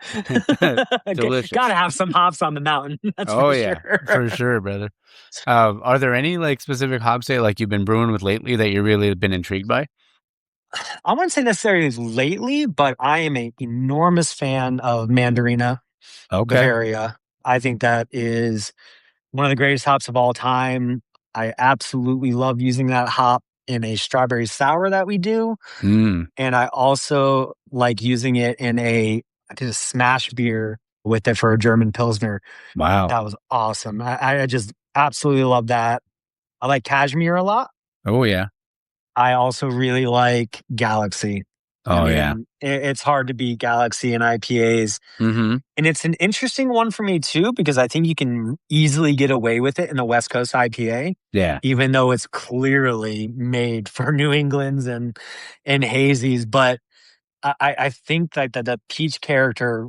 Delicious. Gotta have some hops on the mountain. That's for sure. For sure, brother. Are there any like specific hops that like you've been brewing with lately that you really been intrigued by? I wouldn't say necessarily lately, but I am an enormous fan of Mandarina Bavaria. I think that is one of the greatest hops of all time. I absolutely love using that hop in a strawberry sour that we do. And I also like using it in I did a smash beer with it for a German Pilsner. Wow. That was awesome. I just absolutely love that. I like Cashmere a lot. Oh, yeah. I also really like Galaxy. Yeah. It's hard to beat Galaxy and IPAs. Mm-hmm. And it's an interesting one for me too, because I think you can easily get away with it in a West Coast IPA. Yeah. Even though it's clearly made for New England's and hazies. But I think that the peach character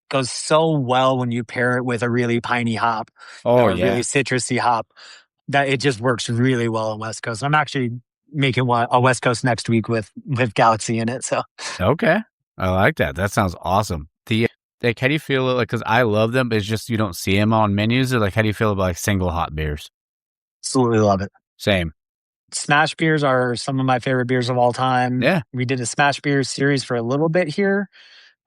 goes so well when you pair it with a really piney hop or really citrusy hop that it just works really well on West Coast. I'm actually making a West Coast next week with Galaxy in it. So okay, I like that. That sounds awesome. Like, how do you feel like? Because I love them, but it's just you don't see them on menus. Or like, how do you feel about like single hop beers? Absolutely love it. Same. Smash beers are some of my favorite beers of all time. Yeah, we did a smash beer series for a little bit here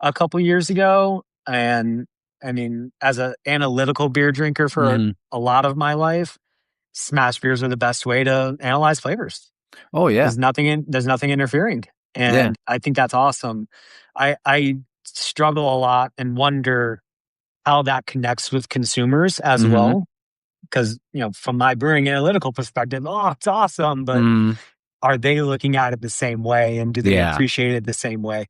a couple years ago, and I mean, as an analytical beer drinker for a lot of my life, smash beers are the best way to analyze flavors. Oh yeah, there's nothing interfering, and I think that's awesome. I struggle a lot and wonder how that connects with consumers as well, because from my brewing analytical perspective, it's awesome, but are they looking at it the same way, and do they appreciate it the same way?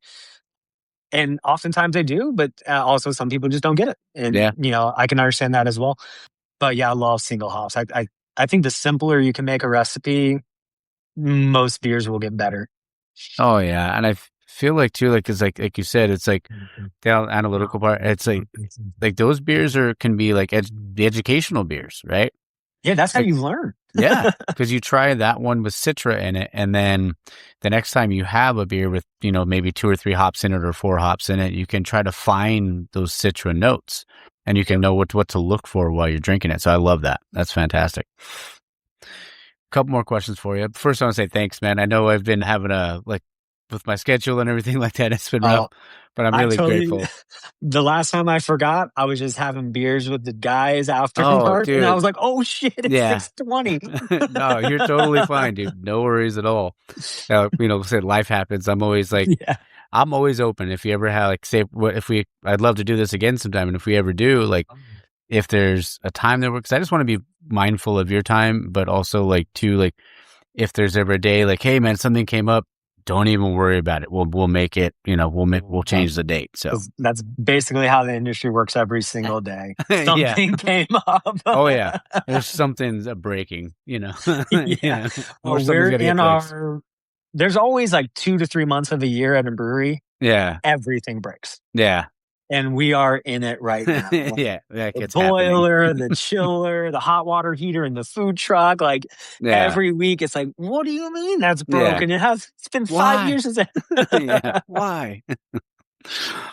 And oftentimes they do, but also some people just don't get it, and I can understand that as well. But I love single hops. I think the simpler you can make a recipe, most beers will get better. Oh yeah, and I feel like too, like it's like you said, it's like the analytical part. It's like those beers can be like the educational beers, right? Yeah, that's how you learn. Yeah, because you try that one with Citra in it, and then the next time you have a beer with maybe 2 or 3 hops in it or 4 hops in it, you can try to find those Citra notes, and you can know what to look for while you're drinking it. So I love that. That's fantastic. Couple more questions for you. First, I want to say thanks, man. I know I've been having with my schedule and everything like that, it's been rough, but I'm really grateful. The last time I forgot, I was just having beers with the guys after work, and I was like, oh shit, it's 6:20. No, you're totally fine, dude. No worries at all. Said life happens. I'm always like, I'm always open. If you ever have I'd love to do this again sometime. And if we ever do, like, if there's a time that works, I just want to be mindful of your time, but also if there's ever a day like, hey man, something came up, don't even worry about it. We'll make it, we'll change the date. So that's basically how the industry works every single day. Something came up. Oh yeah. There's something's breaking, Yeah. We're in there's always like 2 to 3 months of the year at a brewery. Yeah. Everything breaks. Yeah. And we are in it right now. Yeah, the boiler, the chiller, the hot water heater, and the food truck. Like every week, it's like, what do you mean that's broken? Yeah. It's been 5 years since. Yeah, why?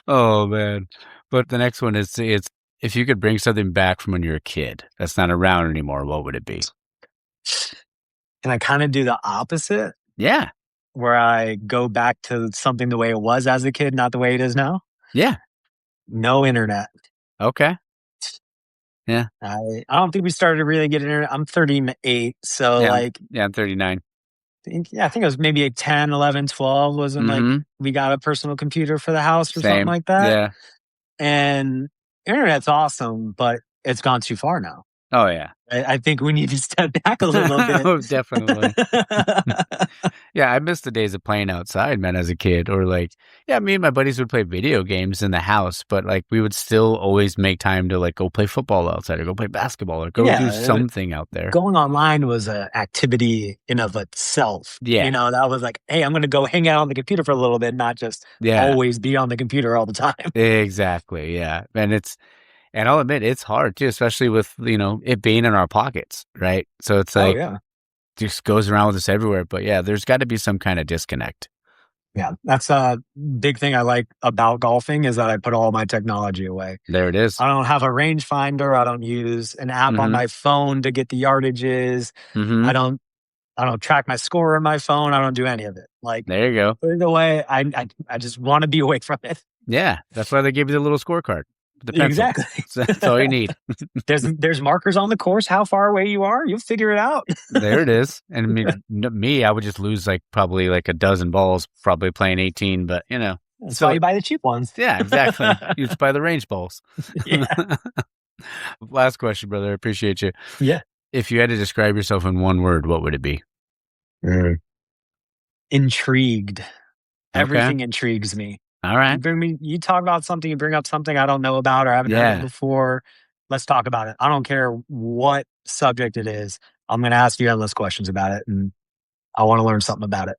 Oh man! But the next one is it's if you could bring something back from when you were a kid that's not around anymore, what would it be? And I kind of do the opposite. Yeah. Where I go back to something the way it was as a kid, not the way it is now. Yeah. No internet. Okay. Yeah. I don't think we started to really get internet. I'm 38. So I'm 39. I think it was maybe a 10, 11, 12 was when like we got a personal computer for the house or something like that. Yeah. And internet's awesome, but it's gone too far now. Oh, yeah. I think we need to step back a little bit. Oh, definitely. Yeah, I miss the days of playing outside, man, as a kid. Or me and my buddies would play video games in the house, but we would still always make time to go play football outside or go play basketball or go do something out there. Going online was an activity in of itself. Yeah. That was like, hey, I'm going to go hang out on the computer for a little bit, not just always be on the computer all the time. Exactly, yeah. And I'll admit, it's hard too, especially with, it being in our pockets, right? So it's just goes around with us everywhere. But yeah, there's got to be some kind of disconnect. Yeah, that's a big thing I like about golfing is that I put all my technology away. There it is. I don't have a rangefinder. I don't use an app on my phone to get the yardages. I don't track my score on my phone. I don't do any of it. There you go. Put it away. I just want to be away from it. Yeah, that's why they give you the little scorecard. Exactly. That's all you need. There's markers on the course, how far away you are. You'll figure it out. There it is. And I would just lose probably a dozen balls, probably playing 18. But that's why you buy the cheap ones. Yeah, exactly. You just buy the range balls. Yeah. Last question, brother. I appreciate you. Yeah. If you had to describe yourself in one word, what would it be? Intrigued. Okay. Everything intrigues me. All right. You talk about something, you bring up something I don't know about or haven't heard before. Let's talk about it. I don't care what subject it is. I'm going to ask you endless questions about it, and I want to learn something about it.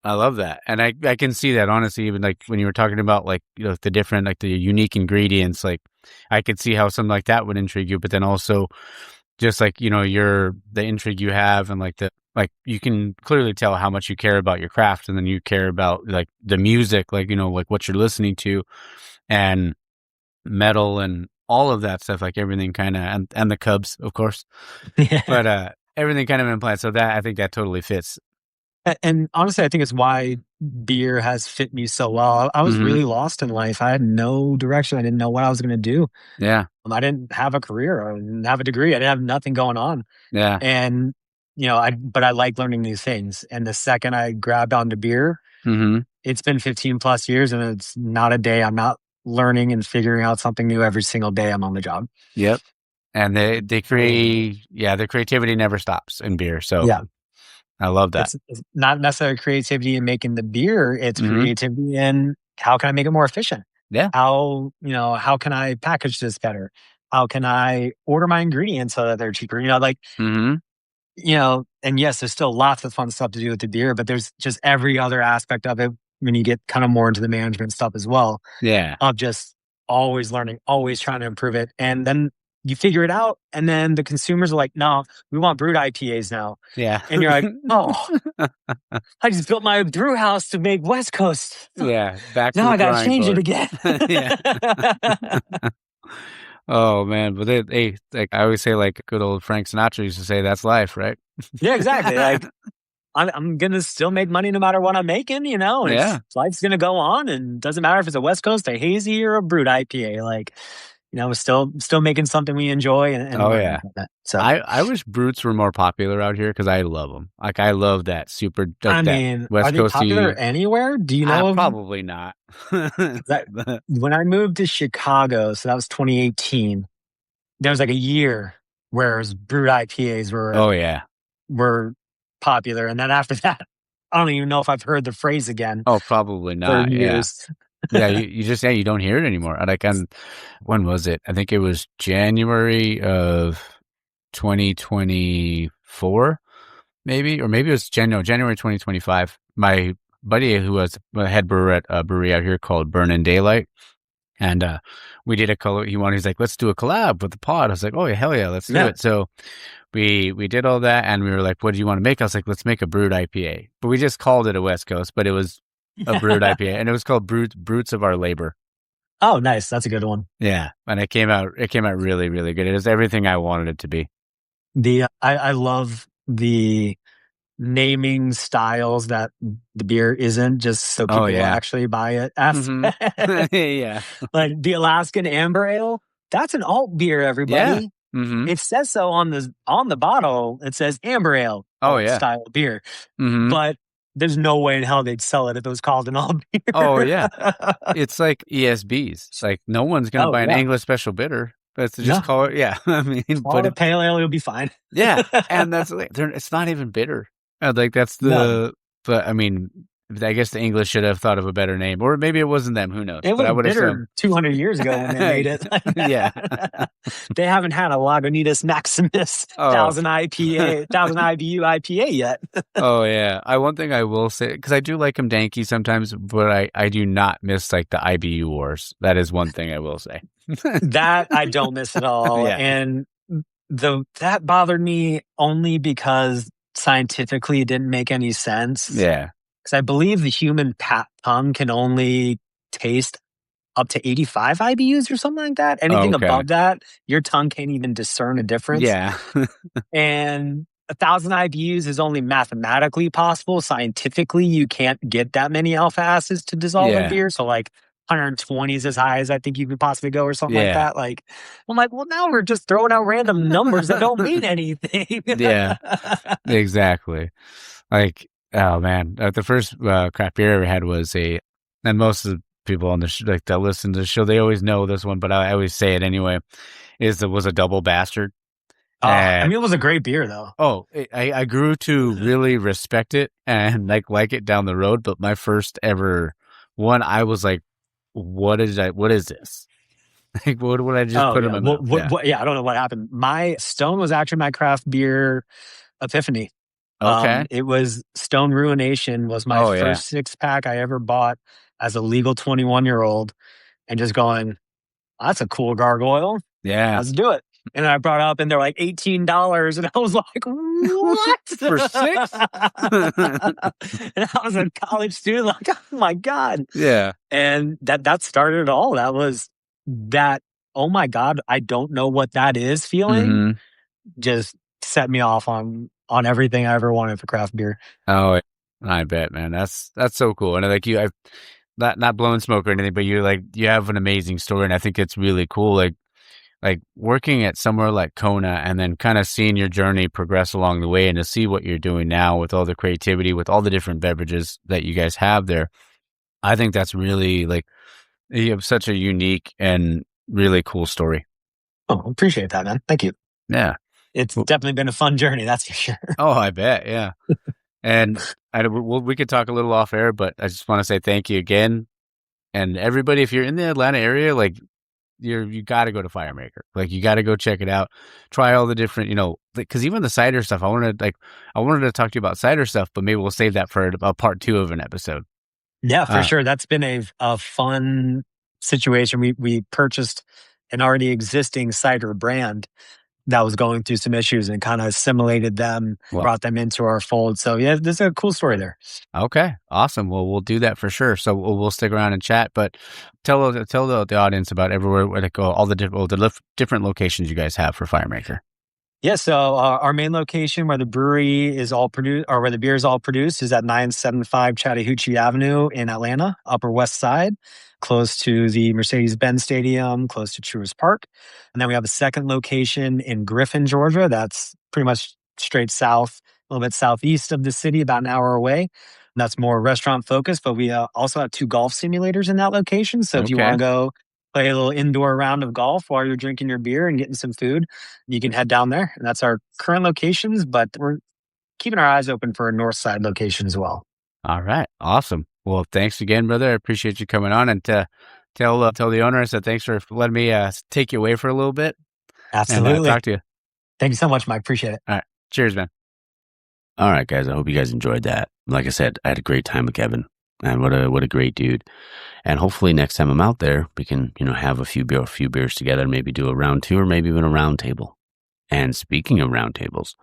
I love that. And I can see that, honestly, even when you were talking about the different, the unique ingredients, I could see how something like that would intrigue you, but then also just the intrigue you have and you can clearly tell how much you care about your craft, and then you care about the music, what you're listening to and metal and all of that stuff, everything kind of, and the Cubs, of course, but everything kind of in plan. So I think that totally fits. And honestly, I think it's why beer has fit me so well. I was really lost in life. I had no direction. I didn't know what I was going to do. Yeah. I didn't have a career. I didn't have a degree. I didn't have nothing going on. Yeah. And, but I like learning these things. And the second I grabbed onto beer, it's been 15 plus years, and it's not a day I'm not learning and figuring out something new every single day I'm on the job. Yep. And the creativity never stops in beer. So yeah. I love that. It's not necessarily creativity in making the beer. It's creativity in how can I make it more efficient? Yeah. How can I package this better? How can I order my ingredients so that they're cheaper? And yes, there's still lots of fun stuff to do with the beer, but there's just every other aspect of it when you get kind of more into the management stuff as well. Yeah. Of just always learning, always trying to improve it. And then you figure it out, and then the consumers are like, no, we want brewed IPAs now. Yeah. And you're like, oh, I just built my brew house to make West Coast. Yeah. Back now I got to change it again. Yeah. Oh, man. But I always say, good old Frank Sinatra used to say, that's life, right? Yeah, exactly. I'm going to still make money no matter what I'm making, and life's going to go on, and it doesn't matter if it's a West Coast, a hazy, or a brewed IPA. We're still making something we enjoy. And oh yeah. So I wish brutes were more popular out here because I love them. I love that super. That West Coast. Are they popular anywhere? Do you know? Probably not. When I moved to Chicago, so that was 2018. There was a year where brewed IPAs were. Oh yeah. Were popular, and then after that, I don't even know if I've heard the phrase again. Oh, probably not. Yeah. Yeah, you just you don't hear it anymore. When was it? I think it was January of 2024, maybe, or maybe it was January 2025. My buddy who was a head brewer at a brewery out here called Burn in Daylight, And we did he's like, let's do a collab with the pod. I was like, oh, hell yeah, let's do it. So we did all that, and we were like, what do you want to make? I was like, let's make a brewed IPA. But we just called it a West Coast, but it was a brewed IPA, and it was called Brutes of Our Labor. Oh, nice. That's a good one. Yeah. And it came out really, really good. It was everything I wanted it to be. I love the naming styles that the beer isn't, just so people will actually buy it. Yeah. Like the Alaskan Amber Ale, that's an alt beer, everybody. Yeah. It says so on the bottle. It says Amber Ale style beer. But there's no way in hell they'd sell it if it was called an alt beer. Oh, yeah. It's like ESBs. It's like no one's going to buy an English Special Bitter. But just call it, I mean, call it a pale ale, you'll be fine. Yeah. And it's not even bitter. Like that's but I mean, I guess the English should have thought of a better name, or maybe it wasn't them. Who knows? It was bitter 200 years ago when they made it. Yeah, they haven't had a Lagunitas Maximus 1000 IPA, 1000 IBU IPA yet. Oh yeah, one thing I will say, because I do like them danky sometimes, but I do not miss like the IBU wars. That is one thing I will say. That I don't miss at all, and that bothered me only because scientifically it didn't make any sense. Yeah. Because I believe the human tongue can only taste up to 85 IBUs or something like that. Anything above that, your tongue can't even discern a difference. Yeah. And 1,000 IBUs is only mathematically possible. Scientifically, you can't get that many alpha acids to dissolve in beer. So like 120 is as high as I think you could possibly go or something like that. Like, I'm like, well, now we're just throwing out random numbers that don't mean anything. Yeah, exactly. Like, oh man, the first craft beer I ever had was and most of the people on the that listen to the show, they always know this one, but I always say it anyway, was a double bastard. I mean, it was a great beer though. Oh, I grew to really respect it and like it down the road, but my first ever one, I was like, what is this? Like, what would I just put in my mouth? I don't know what happened. My Stone was actually my craft beer epiphany. Okay. It was Stone Ruination was my first 6-pack I ever bought as a legal 21-year-old, and just going, that's a cool gargoyle. Yeah. Let's do it. And I brought it up and they're like $18. And I was like, what? For 6? And I was a college student, like, oh my God. Yeah. And that started it all. That was that, oh my God, I don't know what that is feeling. Just set me off on everything I ever wanted for craft beer. Oh, I bet, man. That's so cool. And like I've not blowing smoke or anything, but you have an amazing story. And I think it's really cool. Like working at somewhere like Kona and then kind of seeing your journey progress along the way, and to see what you're doing now with all the creativity, with all the different beverages that you guys have there. I think that's really you have such a unique and really cool story. Oh, appreciate that, man. Thank you. Yeah. It's definitely been a fun journey. That's for sure. Oh, I bet. Yeah. And we could talk a little off air, but I just want to say thank you again. And everybody, if you're in the Atlanta area, you got to go to Firemaker. You got to go check it out. Try all the different, because even the cider stuff, I wanted to talk to you about cider stuff, but maybe we'll save that for a part 2 of an episode. Yeah, for sure. That's been a fun situation. We purchased an already existing cider brand that was going through some issues and kind of assimilated them, brought them into our fold. So yeah, there's a cool story there. Okay, awesome. Well, we'll do that for sure. So we'll stick around and chat, but tell the audience about everywhere where to go, all the different locations you guys have for Firemaker. Yeah, so our main location where the brewery is all produced, or where the beer is all produced, is at 975 Chattahoochee Avenue in Atlanta, Upper West Side, close to the Mercedes-Benz Stadium, close to Truist Park. And then we have a second location in Griffin, Georgia. That's pretty much straight south, a little bit southeast of the city, about an hour away. And that's more restaurant focused, but we also have 2 golf simulators in that location. So if you want to go play a little indoor round of golf while you're drinking your beer and getting some food, you can head down there. And that's our current locations, but we're keeping our eyes open for a north side location as well. All right. Awesome. Well, thanks again, brother. I appreciate you coming on, and tell the owner I said thanks for letting me take you away for a little bit. Absolutely. And talk to you. Thank you so much, Mike. Appreciate it. All right. Cheers, man. All right, guys. I hope you guys enjoyed that. Like I said, I had a great time with Kevin. And what a great dude. And hopefully next time I'm out there, we can, have a few beers together, maybe do a round 2 or maybe even a round table. And speaking of round tables,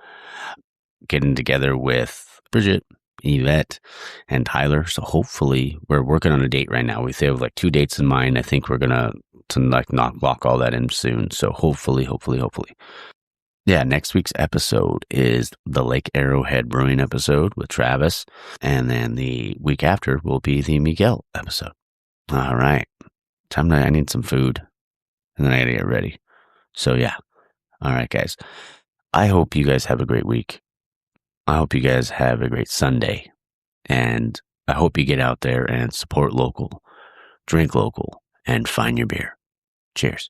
getting together with Bridget, Yvette, and Tyler. So hopefully we're working on a date right now. We have like 2 dates in mind. I think we're gonna lock all that in soon. So hopefully. Yeah, next week's episode is the Lake Arrowhead Brewing episode with Travis. And then the week after will be the Miguel episode. All right. I need some food. And then I gotta get ready. So yeah. All right, guys. I hope you guys have a great week. I hope you guys have a great Sunday. And I hope you get out there and support local, drink local, and find your beer. Cheers.